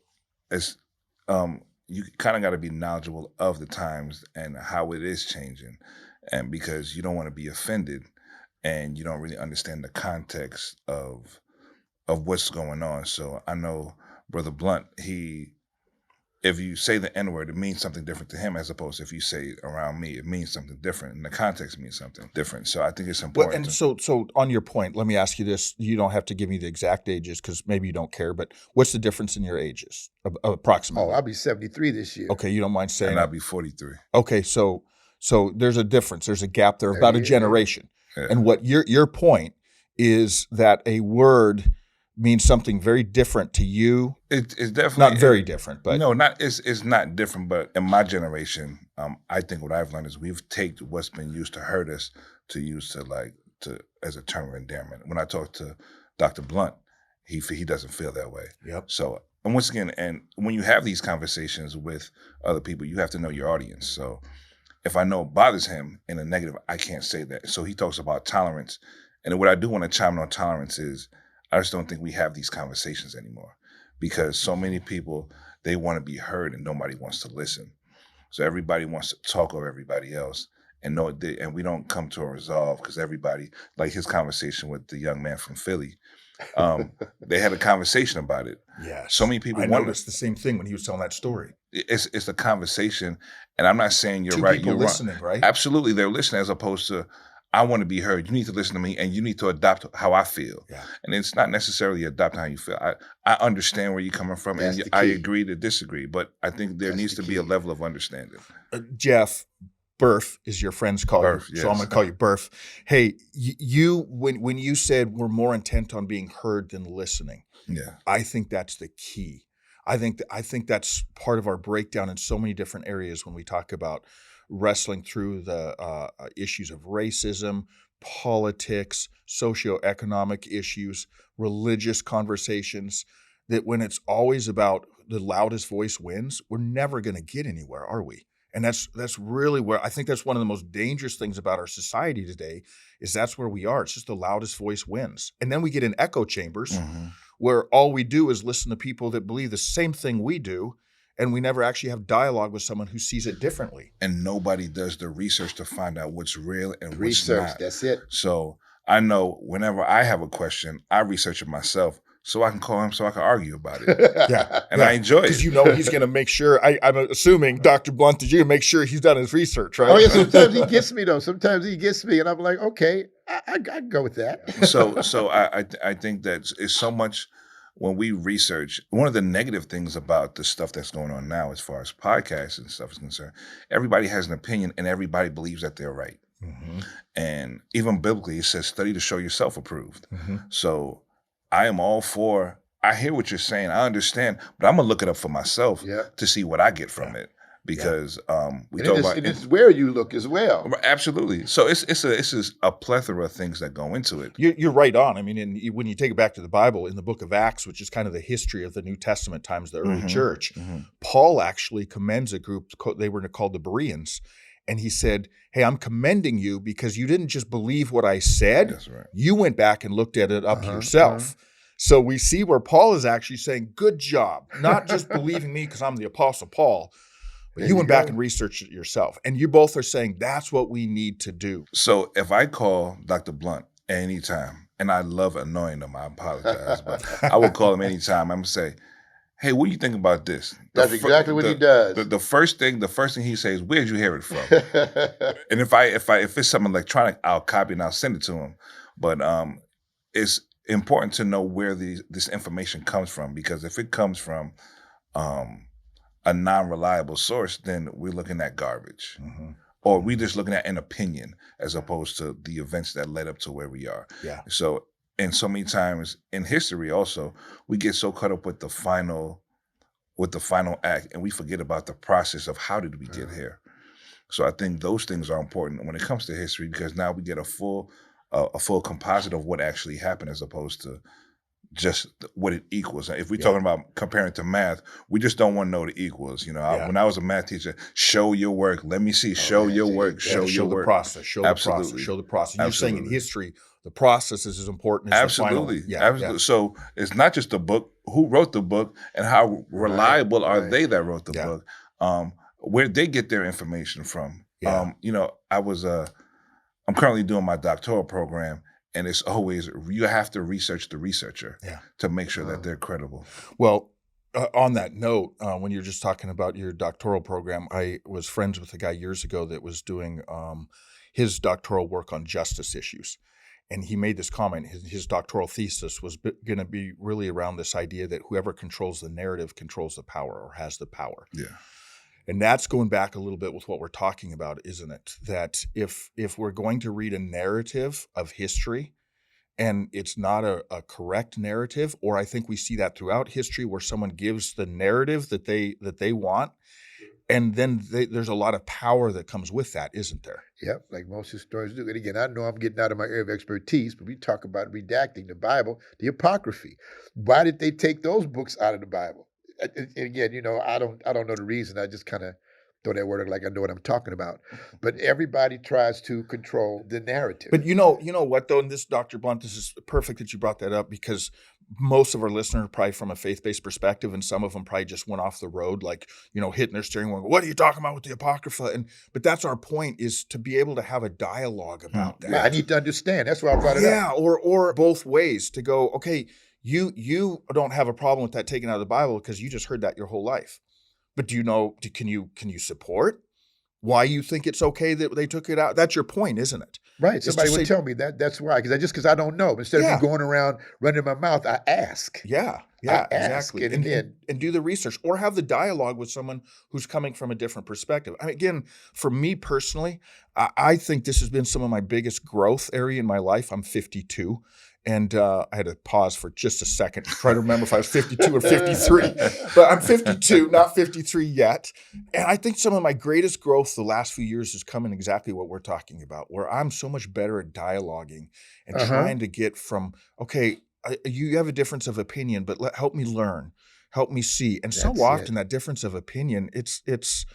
it's you kind of got to be knowledgeable of the times and how it is changing. And because you don't want to be offended and you don't really understand the context of what's going on. So I know Brother Blunt, if you say the N-word, it means something different to him as opposed to if you say it around me, it means something different. And the context means something different. So I think it's important. Well, and so on your point, let me ask you this. You don't have to give me the exact ages because maybe you don't care, but what's the difference in your ages, approximately? Oh, I'll be 73 this year. Okay, you don't mind saying and I'll be 43. Okay, so there's a difference. There's a gap there of about a generation. Yeah. And what your point is that a word means something very different to you. It's definitely not very different, but no, not it's not different. But in my generation, I think what I've learned is we've taken what's been used to hurt us to use to as a term of endearment. When I talk to Dr. Blunt, he doesn't feel that way. Yep. So, and once again, and when you have these conversations with other people, you have to know your audience. So, if I know it bothers him in a negative, I can't say that. So he talks about tolerance, and what I do want to chime in on tolerance is I just don't think we have these conversations anymore because so many people, they want to be heard and nobody wants to listen. So everybody wants to talk over everybody else and and we don't come to a resolve because everybody, like his conversation with the young man from Philly, they had a conversation about it. Yeah. So many people I noticed the same thing when he was telling that story. It's a conversation, and I'm not saying you're Two right. people You're listening, wrong. right? Absolutely, they're listening as opposed to I want to be heard. You need to listen to me, and you need to adopt how I feel. Yeah. And it's not necessarily adopting how you feel. I understand where you're coming from, That's and the I key. agree to disagree. But I think there needs to be a level of understanding. Jeff, Birth is your friends call Birth, you, so I'm yes. going to call you Birth. Hey, you when you said we're more intent on being heard than listening, Yeah. I think that's the key. I think that's part of our breakdown in so many different areas when we talk about wrestling through the issues of racism, politics, socioeconomic issues, religious conversations, that when it's always about the loudest voice wins, we're never going to get anywhere, are we? And that's really where I think that's one of the most dangerous things about our society today is that's where we are. It's just the loudest voice wins. And then we get in echo chambers where all we do is listen to people that believe the same thing we do, and we never actually have dialogue with someone who sees it differently. And nobody does the research to find out what's real and what's Research, not. that's it. So I know whenever I have a question, I research it myself so I can call him so I can argue about it. Yeah. And I enjoy it. Because you know he's going to make sure, I'm assuming Dr. Blunt is you to make sure he's done his research, right? Oh yeah, sometimes he gets me though. Sometimes he gets me, and I'm like, okay, I can go with that. So I think that it's so much when we research. One of the negative things about the stuff that's going on now, as far as podcasts and stuff is concerned, everybody has an opinion and everybody believes that they're right. Mm-hmm. And even biblically, it says, "Study to show yourself approved." Mm-hmm. So I am all for. I hear what you're saying. I understand, but I'm gonna look it up for myself to see what I get from it. Because we talk about it's where you look as well. Absolutely. So it's a plethora of things that go into it. You're right on. I mean, when you take it back to the Bible, in the book of Acts, which is kind of the history of the New Testament times, the early church, Paul actually commends a group. They were called the Bereans. And he said, hey, I'm commending you because you didn't just believe what I said. That's right. You went back and looked at it up yourself. So we see where Paul is actually saying, good job. Not just believing me because I'm the Apostle Paul, but you went back and researched it yourself. And you both are saying that's what we need to do. So if I call Dr. Blunt anytime, and I love annoying him, I apologize, but I will call him anytime. I'm going to say, hey, what do you think about this? That's exactly what he does. The first thing he says, where'd you hear it from? And if it's something electronic, I'll copy and I'll send it to him. But it's important to know where this information comes from, because if it comes from a non-reliable source, then we're looking at garbage. Or we're just looking at an opinion as opposed to the events that led up to where we are. Yeah. So, and so many times in history also, we get so caught up with the final act and we forget about the process of how did we get here. So I think those things are important when it comes to history, because now we get a full composite of what actually happened as opposed to just what it equals. If we're talking about comparing to math, we just don't want to know the equals. You know, when I was a math teacher, show your work. Let me see. Show your work. Show your work. The process. Show the process. Show the process. You're saying in history, the process is as important as the final. Absolutely. So it's not just the book. Who wrote the book and how reliable are they that wrote the book? Where they get their information from. You know, I'm currently doing my doctoral program, and it's always, you have to research the researcher to make sure that they're credible. Well, on that note, when you're just talking about your doctoral program, I was friends with a guy years ago that was doing his doctoral work on justice issues. And he made this comment, his doctoral thesis was going to be really around this idea that whoever controls the narrative controls the power or has the power. Yeah. And that's going back a little bit with what we're talking about, isn't it? That if we're going to read a narrative of history and it's not a correct narrative, or I think we see that throughout history where someone gives the narrative that they want, and then there's a lot of power that comes with that, isn't there? Yep, like most historians do. And again, I know I'm getting out of my area of expertise, but we talk about redacting the Bible, the Apocryphy. Why did they take those books out of the Bible? And again, I don't know the reason. I just kind of throw that word like I know what I'm talking about. But everybody tries to control the narrative. But you know what though, and this, Dr. Blunt, this is perfect that you brought that up, because most of our listeners are probably from a faith-based perspective, and some of them probably just went off the road, like, hitting their steering wheel. What are you talking about with the Apocrypha? But that's our point, is to be able to have a dialogue about that. I need to understand. That's why I brought it up. Yeah, or both ways, to go, okay, you don't have a problem with that taken out of the Bible because you just heard that your whole life. But can you support why you think it's okay that they took it out? That's your point, isn't it? Right. Somebody would tell me that. That's why. Because I don't know. Instead of me going around running my mouth, I ask. Yeah, exactly. And do the research, or have the dialogue with someone who's coming from a different perspective. I mean, again, for me personally, I think this has been some of my biggest growth area in my life. I'm 52. And I had to pause for just a second to try to remember if I was 52 or 53. But I'm 52, not 53 yet. And I think some of my greatest growth the last few years has come in exactly what we're talking about, where I'm so much better at dialoguing and trying to get from, okay, you have a difference of opinion, but help me learn, help me see. And so often that difference of opinion, it's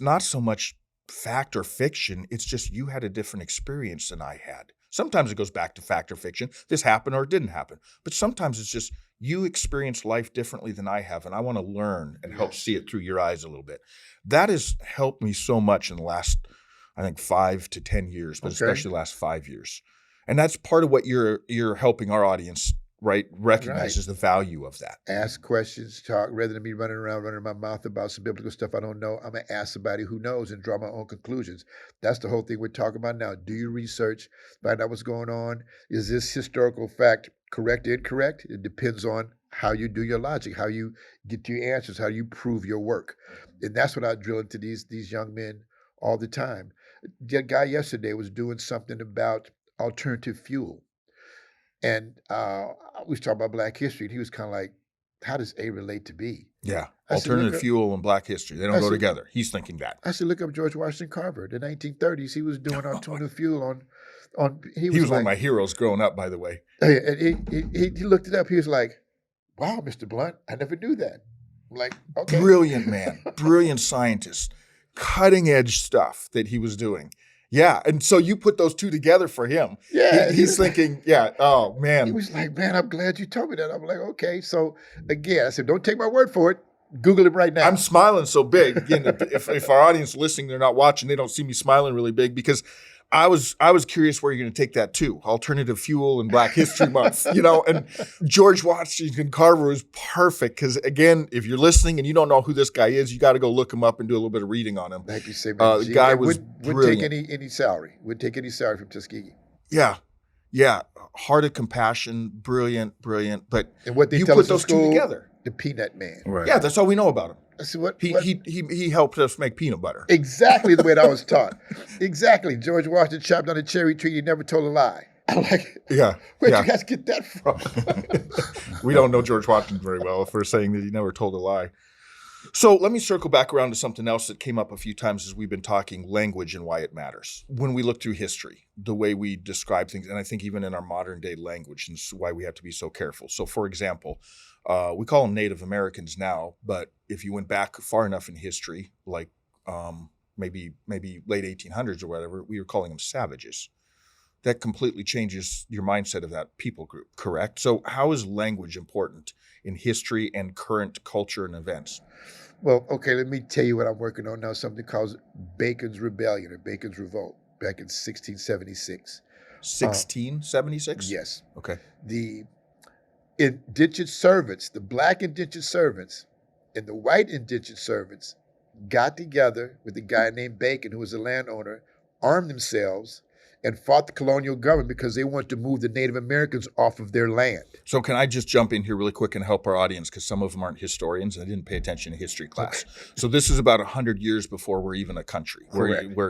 not so much fact or fiction. It's just you had a different experience than I had. Sometimes it goes back to fact or fiction. This happened or it didn't happen. But sometimes it's just you experience life differently than I have, and I want to learn and help see it through your eyes a little bit. That has helped me so much in the last, I think, 5 to 10 years, but especially the last 5 years. And that's part of what you're helping our audience, right, recognizes the value of that. Ask questions, talk, rather than me running around, running my mouth about some biblical stuff I don't know. I'm going to ask somebody who knows and draw my own conclusions. That's the whole thing we're talking about now. Do your research, find out what's going on. Is this historical fact correct, incorrect? It depends on how you do your logic, how you get to your answers, how you prove your work. And that's what I drill into these young men all the time. The guy yesterday was doing something about alternative fuel. And we was talking about Black history, and he was kind of like, how does A relate to B? Yeah, alternative fuel and Black history, they don't go together. He's thinking that. I said, look up George Washington Carver. In the 1930s, he was doing alternative fuel on. He was one of my heroes growing up, by the way. And he looked it up. He was like, wow, Mr. Blunt, I never knew that. I'm like, okay. Brilliant man, brilliant scientist, cutting edge stuff that he was doing. Yeah, and so you put those two together for him. Yeah. He's thinking, oh, man. He was like, man, I'm glad you told me that. I'm like, okay. So, again, I said, don't take my word for it. Google it right now. I'm smiling so big. Again, if our audience listening, they're not watching, they don't see me smiling really big, because I was curious where you're going to take that too. Alternative fuel and Black History Month, and George Washington Carver was perfect, because again, if you're listening and you don't know who this guy is, you got to go look him up and do a little bit of reading on him. Like you say, man, the guy was wouldn't take any salary. Wouldn't take any salary from Tuskegee. Yeah. Heart of compassion, brilliant. But and what they you tell put us in those school, two together. The Peanut Man. Right. Yeah, that's all we know about him. I said, what? He helped us make peanut butter. Exactly the way that I was taught. Exactly. George Washington chopped down a cherry tree. He never told a lie. I'm like, where'd you guys get that from? We don't know George Washington very well if we're saying that he never told a lie. So let me circle back around to something else that came up a few times as we've been talking language and why it matters. When we look through history, the way we describe things, and I think even in our modern day language, and this is why we have to be so careful. So for example, we call them Native Americans now, but if you went back far enough in history, like maybe late 1800s or whatever, we were calling them savages. That completely changes your mindset of that people group, correct? So how is language important in history and current culture and events? Well, okay, let me tell you what I'm working on now, something called Bacon's Rebellion or Bacon's Revolt back in 1676. 1676? Yes. Okay. The indentured servants, the Black indentured servants and the white indentured servants got together with a guy named Bacon, who was a landowner, armed themselves, and fought the colonial government because they wanted to move the Native Americans off of their land. So can I just jump in here really quick and help our audience, because some of them aren't historians. I didn't pay attention to history class. Okay. So this is about 100 years before we're even a country.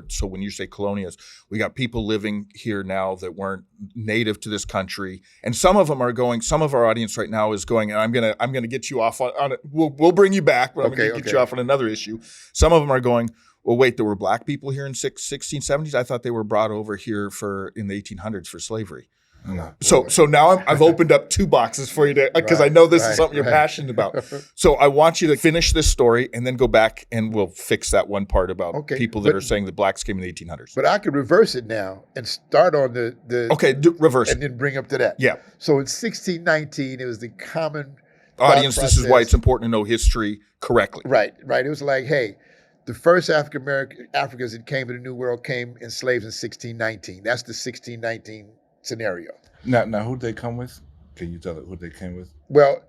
So when you say colonials, we got people living here now that weren't native to this country, and some of them are going. Some of our audience right now is going, and I'm gonna get you off on it. We'll bring you back, but I'm gonna get you off on another issue. Some of them are going, well, wait, there were black people here in 1670s? I thought they were brought over here in the 1800s for slavery. No. So now I've opened up two boxes for you because I know this is something you're passionate about. So I want you to finish this story and then go back and we'll fix that one part about people that are saying that blacks came in the 1800s. But I could reverse it now and start on the reverse and then bring up to that. Yeah. So in 1619, it was the common audience. This is why it's important to know history correctly. Right. It was like, hey, the first Africans that came to the New World came enslaved in 1619. That's the 1619 scenario. Now, who'd they come with? Can you tell who they came with? Well,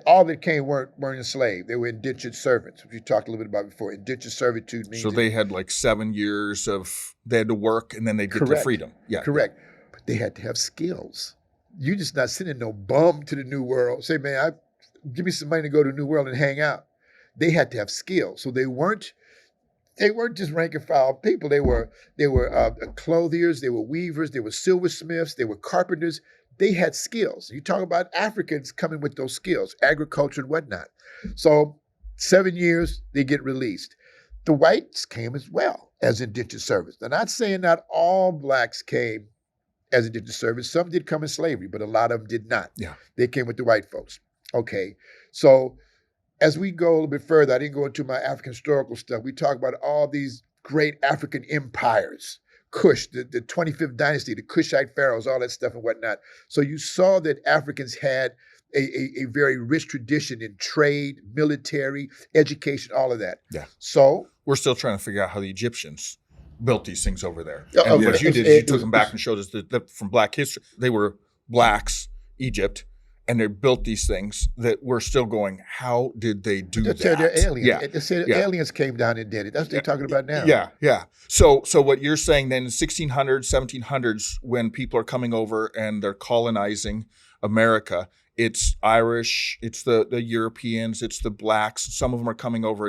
all that came weren't enslaved. They were indentured servants, which you talked a little bit about before. Indentured servitude means. So they had like 7 years they had to work and then they'd get their freedom. Yeah. Correct. But they had to have skills. You just not sending no bum to the New World. Say, man, give me some money to go to the New World and hang out. They had to have skills. So they weren't just rank and file people. They were clothiers, they were weavers, they were silversmiths, they were carpenters. They had skills. You talk about Africans coming with those skills, agriculture and whatnot. So 7 years, they get released. The whites came as well as indentured servants. They're not saying not all blacks came as indentured servants. Some did come in slavery, but a lot of them did not. Yeah. They came with the white folks. Okay, so as we go a little bit further, I didn't go into my African historical stuff. We talk about all these great African empires, Kush, the 25th dynasty, the Kushite pharaohs, all that stuff and whatnot. So you saw that Africans had a very rich tradition in trade, military, education, all of that. Yeah. So we're still trying to figure out how the Egyptians built these things over there. And what you did is you took them back and showed us that from Black history, they were blacks, Egypt, and they built these things that we're still going, how did they do that? They're aliens. Yeah. They said aliens came down and did it. That's what they're talking about now. Yeah. So what you're saying then in 1600s, 1700s, when people are coming over and they're colonizing America, it's Irish, it's the Europeans, it's the blacks. Some of them are coming over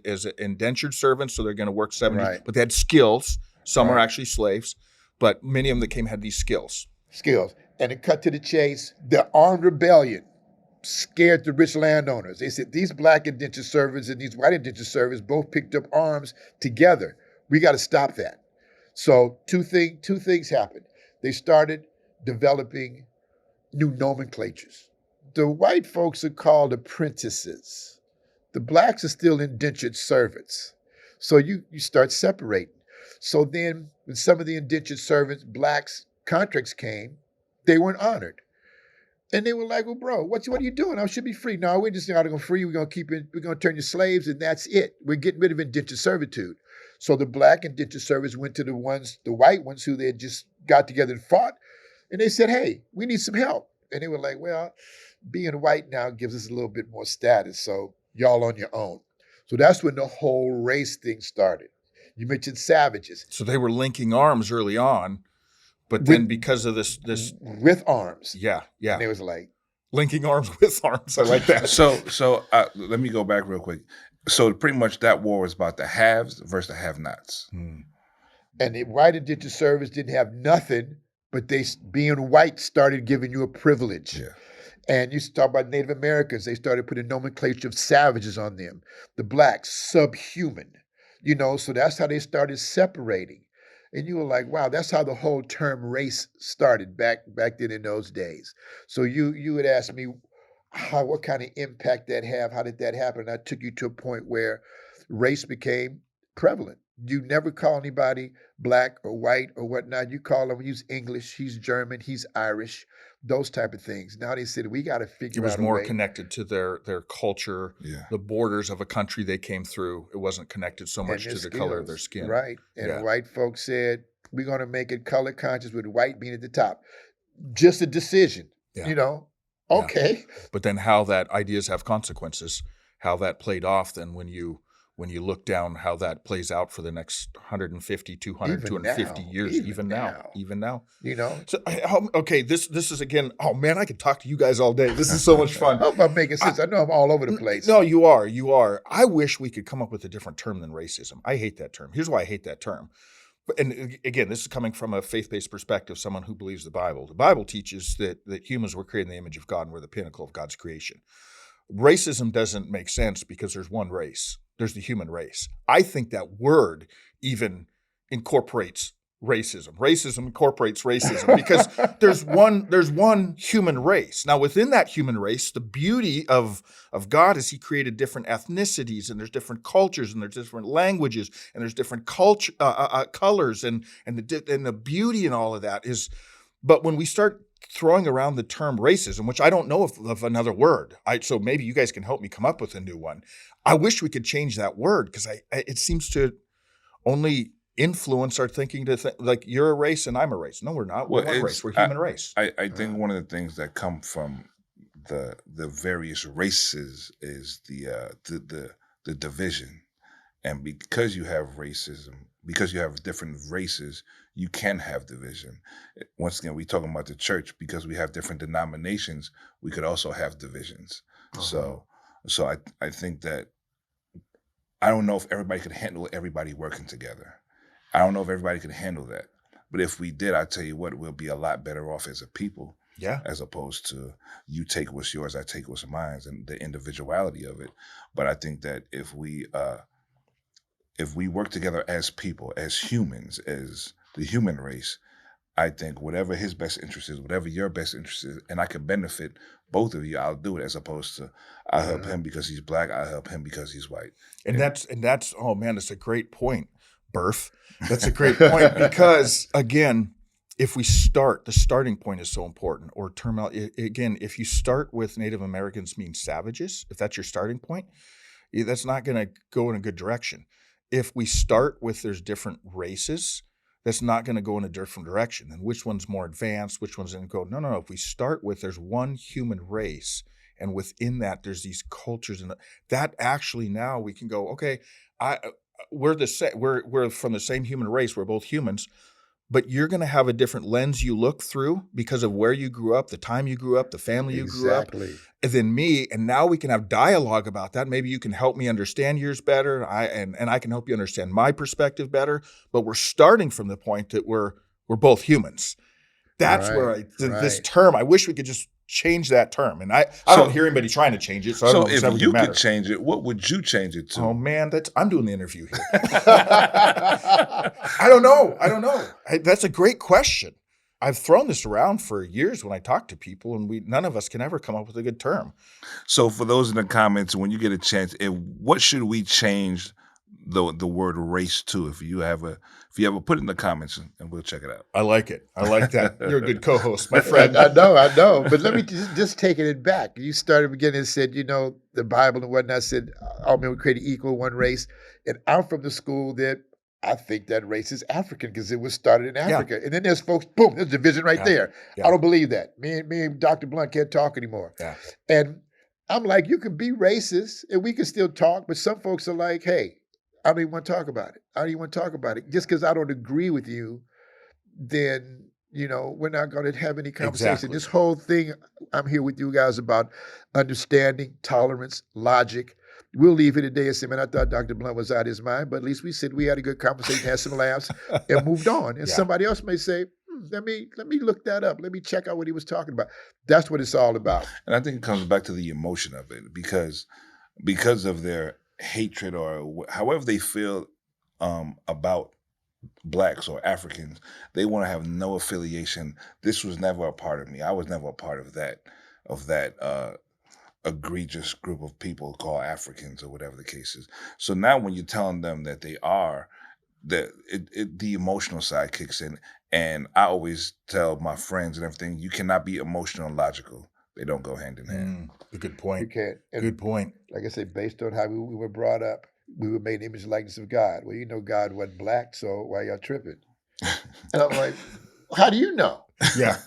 as indentured servants, so they're going to work 70, but they had skills. Some are actually slaves, but many of them that came had these skills. And it cut to the chase. The armed rebellion scared the rich landowners. They said these black indentured servants and these white indentured servants both picked up arms together. We got to stop that. So two things happened. They started developing new nomenclatures. The white folks are called apprentices. The blacks are still indentured servants. So you start separating. So then when some of the indentured servants, blacks, contracts came, they weren't honored. And they were like, well, bro, what are you doing? I should be free. No, we're just not going to free you. We're going to keep it. We're going to turn you slaves, and that's it. We're getting rid of indentured servitude. So the black indentured servants went to the white ones who they had just got together and fought, and they said, hey, we need some help. And they were like, well, being white now gives us a little bit more status, so y'all on your own. So that's when the whole race thing started. You mentioned savages. So they were linking arms early on. But then because of this with arms, yeah, and it was like linking arms with arms. I like that. So let me go back real quick. So pretty much that war was about the haves versus the have-nots. And the white indentured servants didn't have nothing, but they, being white, started giving you a privilege. Yeah. And you talk about Native Americans, they started putting nomenclature of savages on them. The blacks, subhuman. So that's how they started separating. And you were like, wow, that's how the whole term race started back then in those days. So you would ask me what kind of impact that have, how did that happen? And I took you to a point where race became prevalent. You never call anybody black or white or whatnot. You call them, he's English, he's German, he's Irish, those type of things. Now they said, we got to figure out a way. It was more connected to their culture, the borders of a country they came through. It wasn't connected so much to the color of their skin. Right. And white folks said, we're going to make it color conscious with white being at the top. Just a decision, Okay. But then how that ideas have consequences, how that played off then when you when you look down how that plays out for the next 150, 200, Even 250 now, years, even now. You know, So, okay, this is again, oh man, I could talk to you guys all day. This is so much fun. I hope I'm making sense. I know I'm all over the place. No, you are. I wish we could come up with a different term than racism. I hate that term. Here's why I hate that term. And again, this is coming from a faith-based perspective, someone who believes the Bible. The Bible teaches that humans were created in the image of God and we're the pinnacle of God's creation. Racism doesn't make sense because there's one race. There's the human race. I think that word even incorporates racism. Racism incorporates racism because there's one human race. Now, within that human race, the beauty of God is He created different ethnicities, and there's different cultures, and there's different languages, and there's different colors, and the beauty in all of that is. But when we start throwing around the term racism, which I don't know of another word, so maybe you guys can help me come up with a new one. I wish we could change that word because it seems to only influence our thinking to think like you're a race and I'm a race. No, we're not. We're one race. We're human race. I think one of the things that come from the various races is the division, and because you have racism, because you have different races, you can have division. Once again, we're talking about the church because we have different denominations. We could also have divisions. So I think that I don't know if everybody could handle everybody working together. I don't know if everybody could handle that. But if we did, I tell you what, we'll be a lot better off as a people. Yeah. As opposed to you take what's yours, I take what's mine, and the individuality of it. But I think that if we work together as people, as humans, as the human race, I think whatever his best interest is, whatever your best interest is, and I can benefit both of you, I'll do it, as opposed to I help him because he's black, I help him because he's white. And that's oh man, that's a great point, Birth. That's a great point because again, if we start, the starting point is so important. Or again, if you start with Native Americans mean savages, if that's your starting point, that's not going to go in a good direction. If we start with there's different races, that's not going to go in a different direction. And which one's more advanced, which one's going to go, no. If we start with there's one human race, and within that there's these cultures, and that actually now we can go, okay, we're from the same human race, we're both humans, but you're going to have a different lens you look through because of where you grew up, the time you grew up, the family you grew up, than me. And now we can have dialogue about that. Maybe you can help me understand yours better, and I can help you understand my perspective better. But we're starting from the point that we're both humans. That's where this term, I wish we could just change that term. And I don't hear anybody trying to change it. So I don't know if you could change it, what would you change it to? Oh man, I'm doing the interview here. I don't know. That's a great question. I've thrown this around for years when I talk to people, and none of us can ever come up with a good term. So for those in the comments, when you get a chance, what should we change the word race to? If you ever put it in the comments, and we'll check it out. I like it. I like that. You're a good co-host, my friend. I know. But let me just taking it back. You started beginning and said, the Bible and whatnot said, all men were created equal, one race. And I'm from the school that I think that race is African because it was started in Africa. Yeah. And then there's folks, boom, there's division right there. Yeah. I don't believe that. Me and Dr. Blunt can't talk anymore. Yeah. And I'm like, you can be racist and we can still talk, but some folks are like, hey, I don't even want to talk about it. Just because I don't agree with you, then, we're not going to have any conversation. Exactly. This whole thing, I'm here with you guys about understanding, tolerance, logic. We'll leave here today and say, man, I thought Dr. Blunt was out of his mind, but at least we had a good conversation, had some laughs, and moved on. And somebody else may say, let me look that up. Let me check out what he was talking about. That's what it's all about. And I think it comes back to the emotion of it because of their hatred or however they feel about blacks or Africans, they want to have no affiliation. This was never a part of me. I was never a part of that egregious group of people called Africans or whatever the case is. So now when you're telling them that they are, the emotional side kicks in. And I always tell my friends and everything, you cannot be emotional and logical. They don't go hand in hand. A good point. You can't. Good point. Like I said, based on how we were brought up, we were made in the image and likeness of God. Well, God wasn't black, so why y'all tripping? And I'm like, how do you know? Yeah.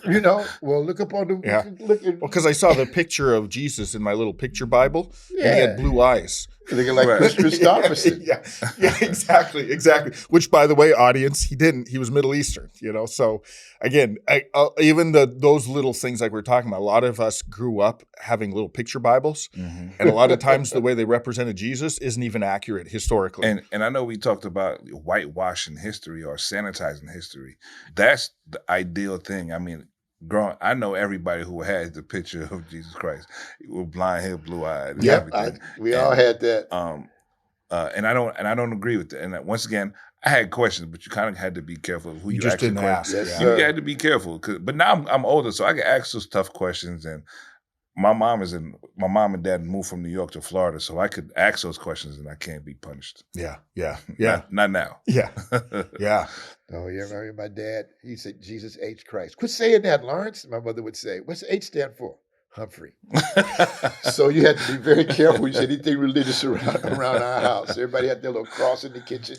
Well, look up on the... Yeah. Because I saw the picture of Jesus in my little picture Bible, and he had blue eyes. Looking like Chris Christopherson. Yeah, exactly. Which, by the way, audience, he didn't. He was Middle Eastern, So, again, even those little things like we're talking about, a lot of us grew up having little picture Bibles, and a lot of times the way they represented Jesus isn't even accurate historically. And I know we talked about whitewashing history or sanitizing history. That's the ideal thing. I mean, I know everybody who had the picture of Jesus Christ with blonde hair, blue eyed. Yep, we all had that. And I don't agree with that. And once again, I had questions, but you kind of had to be careful of who you just actually didn't ask. Yes, You had to be careful. But now I'm older, so I can ask those tough questions. And my mom and dad moved from New York to Florida, so I could ask those questions and I can't be punished. Yeah. Not now. Yeah. Oh, yeah, I remember my dad, he said, Jesus H. Christ. Quit saying that, Lawrence. My mother would say, what's H stand for? Humphrey. So you had to be very careful when you said anything religious around our house. Everybody had their little cross in the kitchen.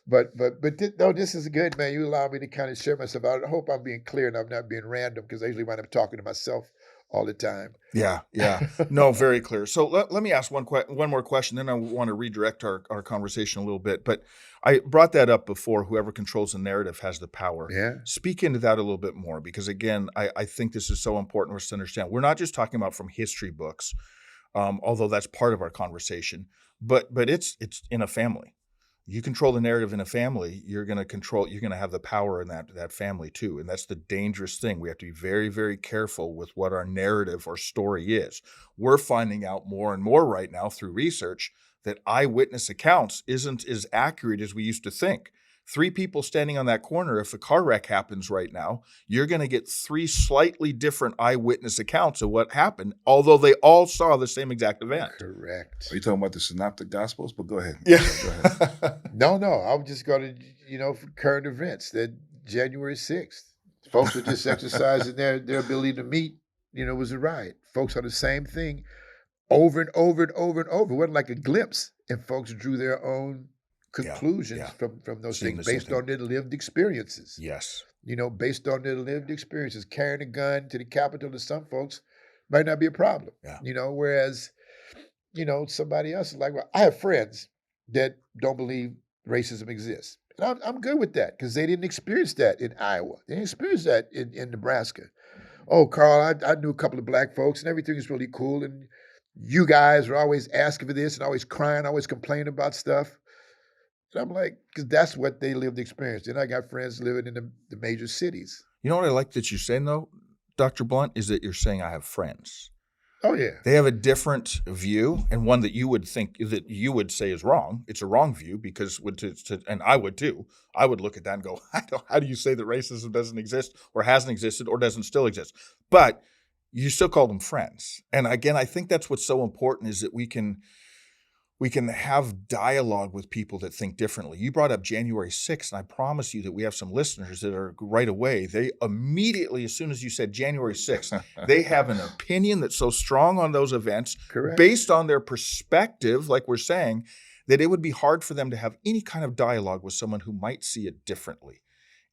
But this is good, man. You allow me to kind of share myself. I hope I'm being clear and I'm not being random, because I usually wind up talking to myself all the time. Yeah. No, very clear. So let me ask one more question, then I want to redirect our conversation a little bit. But I brought that up before, whoever controls the narrative has the power. Yeah. Speak into that a little bit more, because again, I think this is so important for us to understand. We're not just talking about from history books, although that's part of our conversation, but it's in a family. You control the narrative in a family, you're going to have the power in that family too. And that's the dangerous thing. We have to be very, very careful with what our narrative or story is. We're finding out more and more right now through research that eyewitness accounts isn't as accurate as we used to think. 3 people standing on that corner, if a car wreck happens right now, you're going to get 3 slightly different eyewitness accounts of what happened, although they all saw the same exact event. Correct. Are you talking about the Synoptic Gospels? But go ahead. Yeah. Go ahead. No, I was just going to, for current events, that January 6th, folks were just exercising their ability to meet, was a riot. Folks are the same thing over and over and over and over. It wasn't like a glimpse, and folks drew their own conclusions from those things based on their lived experiences. Yes. Based on their lived experiences. Carrying a gun to the Capitol to some folks might not be a problem. Yeah. Whereas, somebody else is like, well, I have friends that don't believe racism exists. And I'm good with that, because they didn't experience that in Iowa. They didn't experience that in Nebraska. Oh, Carl, I knew a couple of black folks and everything was really cool. And you guys are always asking for this and always crying, always complaining about stuff. And I'm like, because that's what they lived experience. Then I got friends living in the major cities. You know what I like that you're saying, though, Dr. Blunt, is that you're saying I have friends. Oh, yeah. They have a different view, and one that you would think that you would say is wrong. It's a wrong view, because and I would too. I would look at that and go, how do you say that racism doesn't exist or hasn't existed or doesn't still exist? But you still call them friends. And again, I think that's what's so important, is that we can have dialogue with people that think differently. You brought up January 6th, and I promise you that we have some listeners that are right away. They immediately, as soon as you said January 6th, they have an opinion that's so strong on those events. Correct. Based on their perspective, like we're saying, that it would be hard for them to have any kind of dialogue with someone who might see it differently.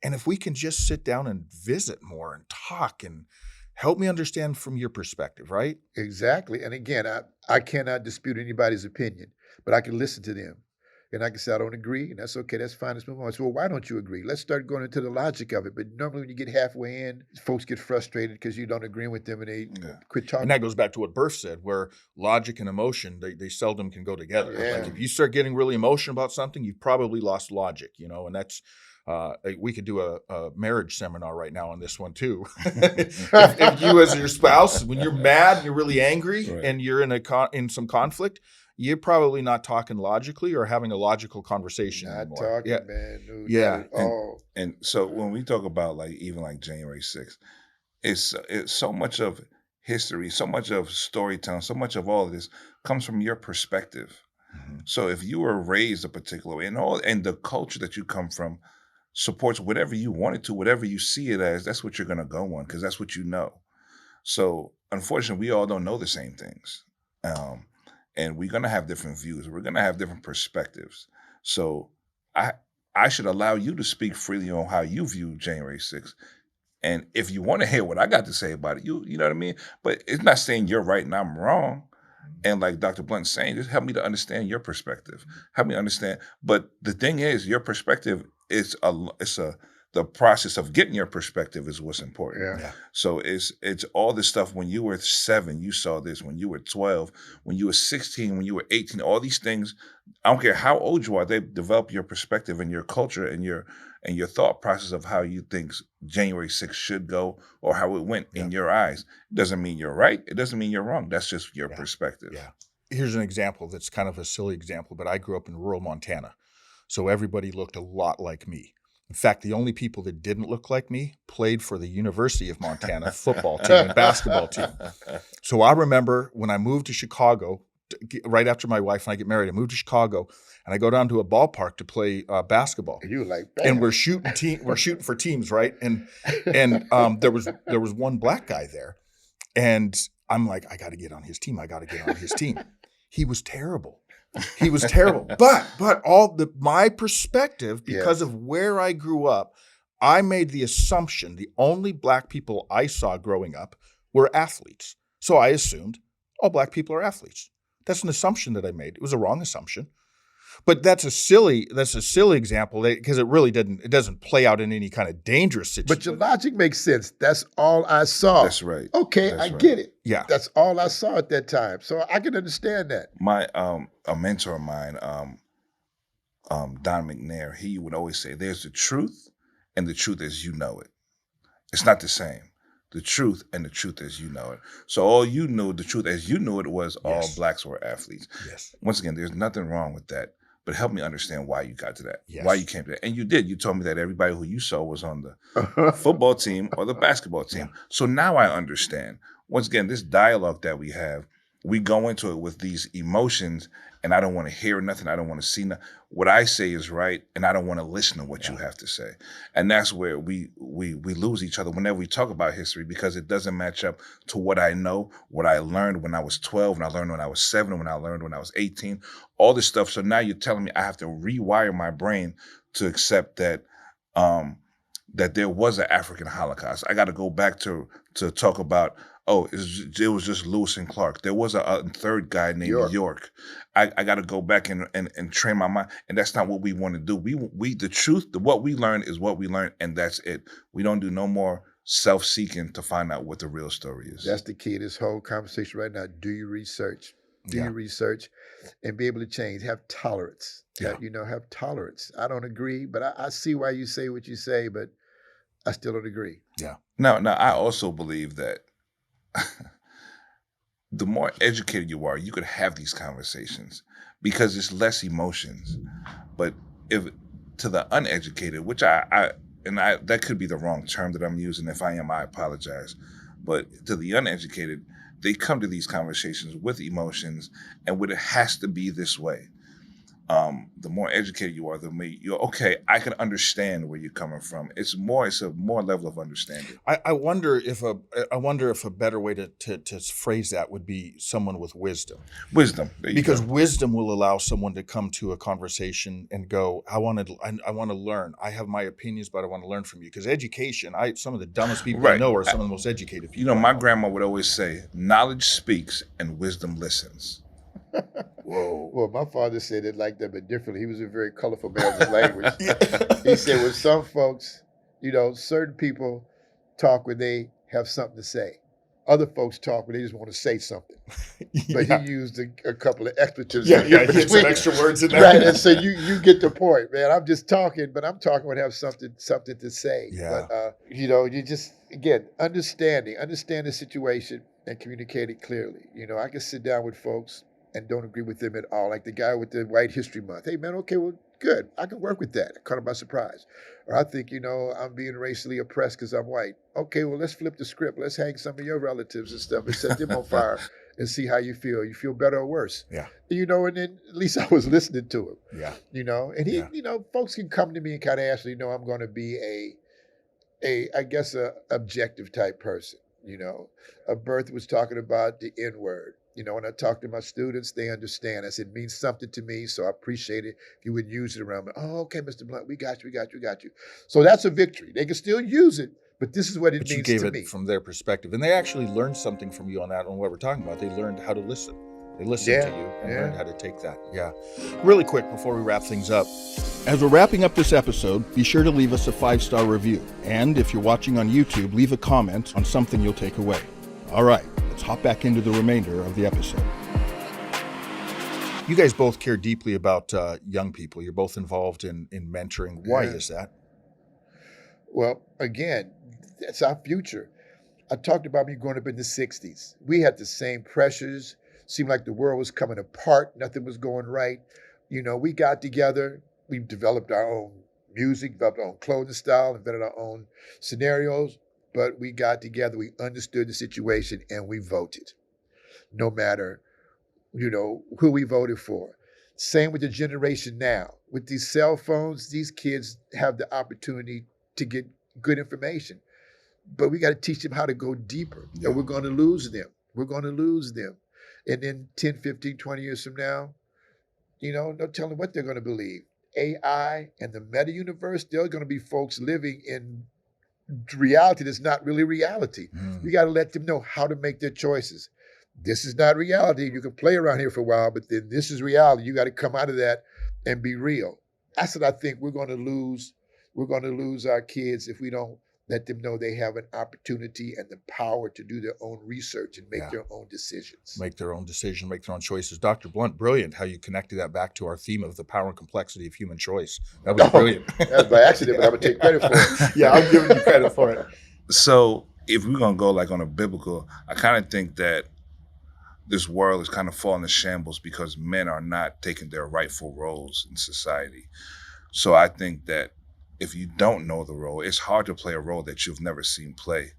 And if we can just sit down and visit more and talk and help me understand from your perspective, right? Exactly. And again, I cannot dispute anybody's opinion, but I can listen to them. And I can say, I don't agree, and that's okay, that's fine, let's move on. I say, well, why don't you agree? Let's start going into the logic of it. But normally when you get halfway in, folks get frustrated because you don't agree with them and they quit talking. And that goes back to what Birth said, where logic and emotion, they seldom can go together. Yeah. Like if you start getting really emotional about something, you've probably lost logic, and that's, we could do a marriage seminar right now on this one too. if you as your spouse, when you're mad, you're really angry, right, and you're in some conflict, you're probably not talking logically or having a logical conversation not anymore. Talking, man. No, yeah. And so when we talk about even January 6th, it's so much of history, so much of storytelling, so much of all of this comes from your perspective. Mm-hmm. So if you were raised a particular way, and the culture that you come from supports whatever you want it to, whatever you see it as, that's what you're going to go on, because that's what you know. So unfortunately, we all don't know the same things. And we're going to have different views. We're going to have different perspectives. So I should allow you to speak freely on how you view January 6th. And if you want to hear what I got to say about it, you know what I mean? But it's not saying you're right and I'm wrong. And like Dr. Blunt's saying, just help me to understand your perspective. Help me understand. But the thing is, your perspective is the process of getting your perspective is what's important. Yeah. So it's all this stuff. When you were 7, you saw this. When you were 12, when you were 16, when you were 18, all these things. I don't care how old you are. They develop your perspective and your culture and your thought process of how you think January 6th should go or how it went in your eyes. It doesn't mean you're right. It doesn't mean you're wrong. That's just your perspective. Yeah. Here's an example that's kind of a silly example, but I grew up in rural Montana. So everybody looked a lot like me. In fact, the only people that didn't look like me played for the University of Montana football team and basketball team. So I remember when I moved to Chicago, right after my wife and I get married, I moved to Chicago and I go down to a ballpark to play basketball. And you were like, and we're shooting for teams, right? And there was one black guy there, and I'm like, I got to get on his team. He was terrible. But my perspective, because of where I grew up, I made the assumption the only black people I saw growing up were athletes. So I assumed all black people are athletes. That's an assumption that I made. It was a wrong assumption. But that's a silly example because it doesn't play out in any kind of dangerous situation. But your logic makes sense. That's all I saw. That's right. Okay, That's I right. get it. Yeah. That's all I saw at that time. So I can understand that. My a mentor of mine, Don McNair, he would always say, "There's the truth, and the truth as you know it. It's not the same. The truth and the truth as you know it. So all you knew, the truth as you knew it, was all blacks were athletes. Yes. Once again, there's nothing wrong with that. But help me understand why you got to that. Yes. Why you came to that. And you did. You told me that everybody who you saw was on the football team or the basketball team. Yeah. So now I understand. Once again, this dialogue that we have, we go into it with these emotions, and I don't want to hear nothing. I don't want to see nothing. What I say is right, and I don't want to listen to what you have to say. And that's where we lose each other whenever we talk about history, because it doesn't match up to what I know, what I learned when I was 12, and I learned when I was 7, when I learned when I was 18, all this stuff. So now you're telling me I have to rewire my brain to accept that that there was an African Holocaust. I got to go back to talk about, it was just Lewis and Clark. There was a third guy named York. I got to go back and train my mind, and that's not what we want to do. We the truth, what we learn is what we learn, and that's it. We don't do no more self-seeking to find out what the real story is. That's the key to this whole conversation right now. Do your research. Do your research and be able to change. Have tolerance. Have tolerance. I don't agree, but I see why you say what you say, but I still don't agree. Yeah. Now, I also believe that the more educated you are, you could have these conversations because it's less emotions. But if to the uneducated, which I that could be the wrong term that I'm using. If I am, I apologize. But to the uneducated, they come to these conversations with emotions and it has to be this way. The more educated you are, the more you're okay. I can understand where you're coming from. It's a more level of understanding. I wonder if a better way to phrase that would be someone with wisdom. Wisdom, because wisdom will allow someone to come to a conversation and go, I want to learn. I have my opinions, but I want to learn from you. Because education, some of the dumbest people I know are some of the most educated people. My grandma would always say, "Knowledge speaks and wisdom listens." Whoa. Well, my father said it like that, but differently. He was a very colorful man with language. He said with some folks, certain people talk when they have something to say. Other folks talk when they just want to say something. But he used a couple of expletives. He had some extra words in there. Right, and so you get the point, man. I'm just talking, but I'm talking when I have something to say. Yeah. But, you just, again, understand the situation and communicate it clearly. I can sit down with folks and don't agree with them at all. Like the guy with the White History Month. Hey, man, okay, well, good. I can work with that. I caught him by surprise. Or I think, I'm being racially oppressed because I'm white. Okay, well, let's flip the script. Let's hang some of your relatives and stuff and set them on fire and see how you feel. You feel better or worse. Yeah. And then at least I was listening to him. Yeah. And he, folks can come to me and kind of ask me, I'm going to be a objective type person. Birth was talking about the N-word. When I talk to my students, they understand. I said, it means something to me, so I appreciate it if you would use it around me. Oh, okay, Mr. Blunt, we got you. So that's a victory. They can still use it, but this is what it means to me. But you gave it from their perspective. And they actually learned something from you on what we're talking about. They learned how to listen. They listened to you and learned how to take that. Yeah. Really quick before we wrap things up. As we're wrapping up this episode, be sure to leave us a 5-star review. And if you're watching on YouTube, leave a comment on something you'll take away. All right, let's hop back into the remainder of the episode. You guys both care deeply about young people. You're both involved in mentoring. Why is that? Well, again, that's our future. I talked about me growing up in the 60s. We had the same pressures. Seemed like the world was coming apart. Nothing was going right. You know, we got together. We developed our own music, developed our own clothing style, invented our own scenarios. But we got together. We understood the situation and we voted. No matter, you know, who we voted for. Same with the generation now. With these cell phones, these kids have the opportunity to get good information. But we got to teach them how to go deeper. Yeah. And we're going to lose them. We're going to lose them. And then 10, 15, 20 years from now, you know, no telling what they're going to believe. AI and the meta universe, there are going to be folks living in reality that's not really reality. You got to let them know how to make their choices. This is not reality. You can play around here for a while, but then this is reality. You got to come out of that and be real. That's what I think we're going to lose. We're going to lose our kids if we don't let them know they have an opportunity and the power to do their own research and make their own decisions. Make their own decision, make their own choices. Dr. Blunt, brilliant how you connected that back to our theme of the power and complexity of human choice. That was brilliant. That was by accident, but I'm going to take credit for it. Yeah, I'm giving you credit for it. So if we're going to go like on a biblical, I kind of think that this world is kind of falling to shambles because men are not taking their rightful roles in society. So I think that if you don't know the role, it's hard to play a role that you've never seen play.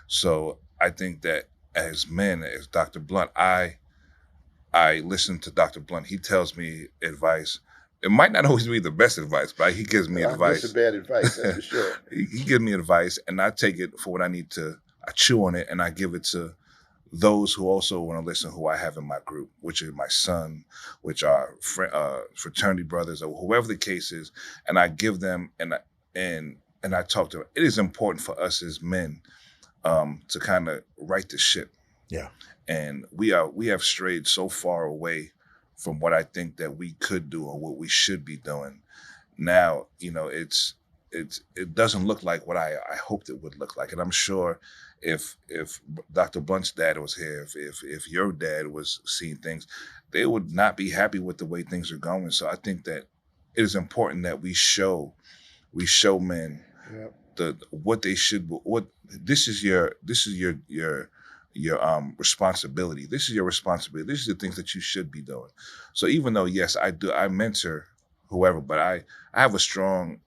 So I think that as men, as Dr. Blunt, I listen to Dr. Blunt. He tells me advice. It might not always be the best advice, but he gives me advice. It's bad advice, that's for sure. He gives me advice, and I take it for what I need to. I chew on it, and I give it to those who also want to listen, who I have in my group, which is my son, which are fraternity brothers, or whoever the case is, and I give them and I talk to them. It is important for us as men to kind of right the ship. Yeah. And we have strayed so far away from what I think that we could do or what we should be doing. Now, you know, it doesn't look like what I hoped it would look like. And I'm sure if Dr. Blunt's dad was here, if your dad was seeing things, they would not be happy with the way things are going. So I think that it is important that we show men what they should. This is your responsibility. This is your responsibility. This is the things that you should be doing. So even though yes, I mentor whoever, but I have a strong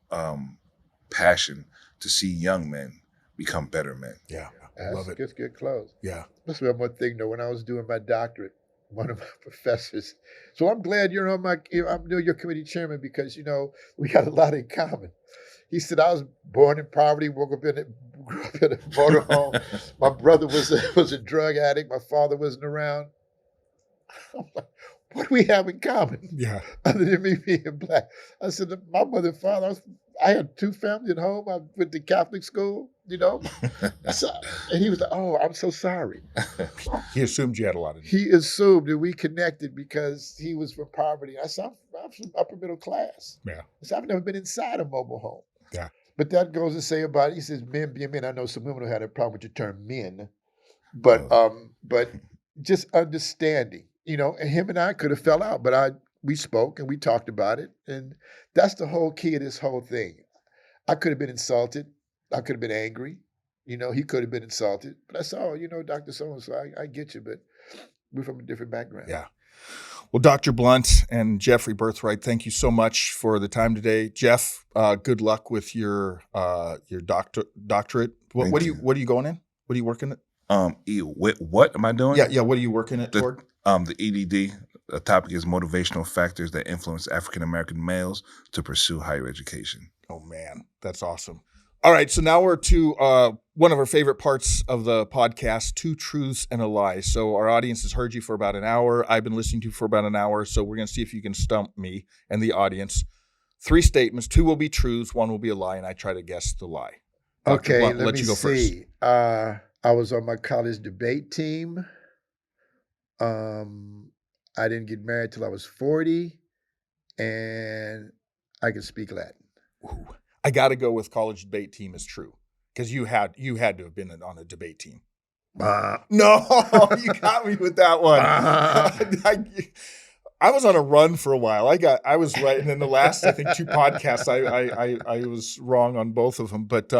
passion to see young men become better men. Yeah, I love it. Just get close. Yeah. Must be one more thing though. When I was doing my doctorate, one of my professors. So I'm glad you're on I'm your committee chairman because you know we got a lot in common. He said I was born in poverty, grew up in a motorhome. My brother was a drug addict. My father wasn't around. I'm like, what do we have in common? Yeah. Other than me being black. I said, my mother and father, I had two families at home. I went to Catholic school, you know. And he was like, oh, I'm so sorry. He assumed you had a lot of. He assumed that we connected because he was from poverty. I said, I'm from upper middle class. Yeah. I said, I've never been inside a mobile home. Yeah. But that goes to say about it. He says, men being men. I know some women who had a problem with the term men. But just understanding. You know, and him and I could have fell out, but we spoke and we talked about it. And that's the whole key of this whole thing. I could have been insulted. I could have been angry. You know, he could have been insulted. But I said, oh, you know, Dr. So-and-so, I get you, but we're from a different background. Yeah. Well, Dr. Blunt and Jeffrey Birthright, thank you so much for the time today. Jeff, good luck with your doctorate. What are you going in? What are you working at? What am I doing? Yeah. What are you working at toward? The EDD. The topic is motivational factors that influence African American males to pursue higher education. Oh man, that's awesome. All right, so now we're to one of our favorite parts of the podcast, 2 truths and a lie. So our audience has heard you for about an hour. I've been listening to you for about an hour. So we're going to see if you can stump me and the audience. 3 statements, 2 will be truths, 1 will be a lie, and I try to guess the lie. Dr. Okay, Blunt, let me you go see. First. I was on my college debate team. I didn't get married till I was 40, and I could speak Latin. Ooh. I got to go with college debate team is true, because you had to have been on a debate team. No, you got me with that one. I was on a run for a while. I was right, and then the last, I think, 2 podcasts, I was wrong on both of them. But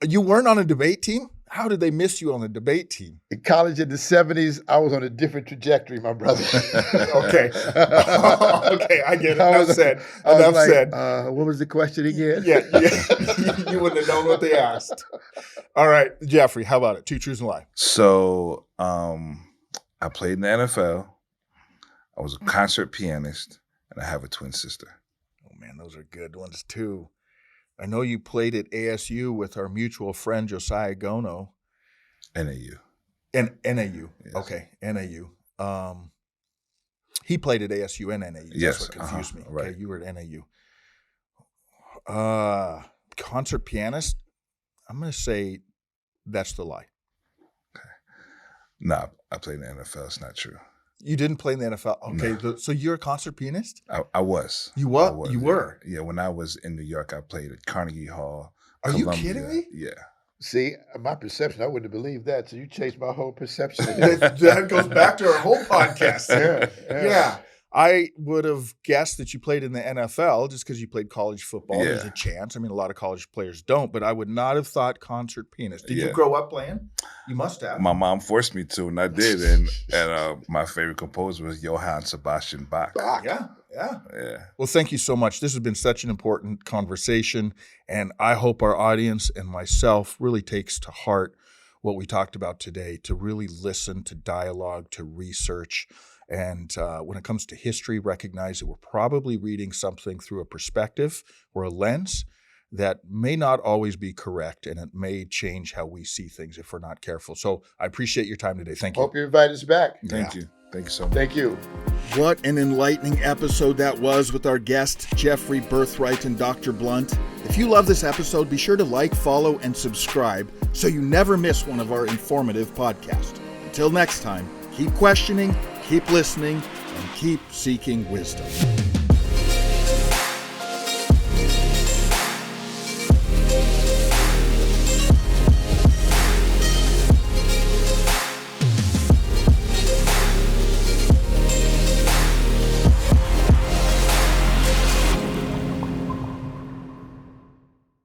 you weren't on a debate team? How did they miss you on the debate team? In college in the 70s, I was on a different trajectory, my brother. Okay. Okay, I get it. Enough said. What was the question again? Yeah. You wouldn't have known what they asked. All right, Jeffrey, how about it? 2 truths and a lie. So I played in the NFL. I was a concert pianist, and I have a twin sister. Oh, man, those are good ones, too. I know you played at ASU with our mutual friend, Josiah Gono. NAU. NAU. Yes. Okay, NAU. He played at ASU and NAU. Yes. That's what confused me. Right. Okay, you were at NAU. Concert pianist? I'm going to say that's the lie. Okay. No, I played in the NFL. It's not true. You didn't play in the NFL? Okay, No. So you're a concert pianist? I was. You what? I was, You were? Yeah, when I was in New York, I played at Carnegie Hall. Are Columbia. you kidding me? Yeah. See, my perception, I wouldn't have believed that. So you changed my whole perception. That goes back to our whole podcast. Yeah. I would have guessed that you played in the NFL just because you played college football. Yeah. There's a chance. I mean, a lot of college players don't, but I would not have thought concert pianist. Did you Yeah. grow up playing? You must have. My mom forced me to, and I did. And my favorite composer was Johann Sebastian Bach. Yeah. Yeah. Well, thank you so much. This has been such an important conversation, and I hope our audience and myself really takes to heart what we talked about today, to really listen, to dialogue, to research. And when it comes to history, recognize that we're probably reading something through a perspective or a lens that may not always be correct, and it may change how we see things if we're not careful. So I appreciate your time today. Thank you. Hope you invite us back. Thank you. Thank you so much. Thank you. What an enlightening episode that was with our guests, Jeffrey, Birthright, and Dr. Blunt. If you love this episode, be sure to like, follow, and subscribe so you never miss one of our informative podcasts. Until next time, keep questioning, keep listening, and keep seeking wisdom.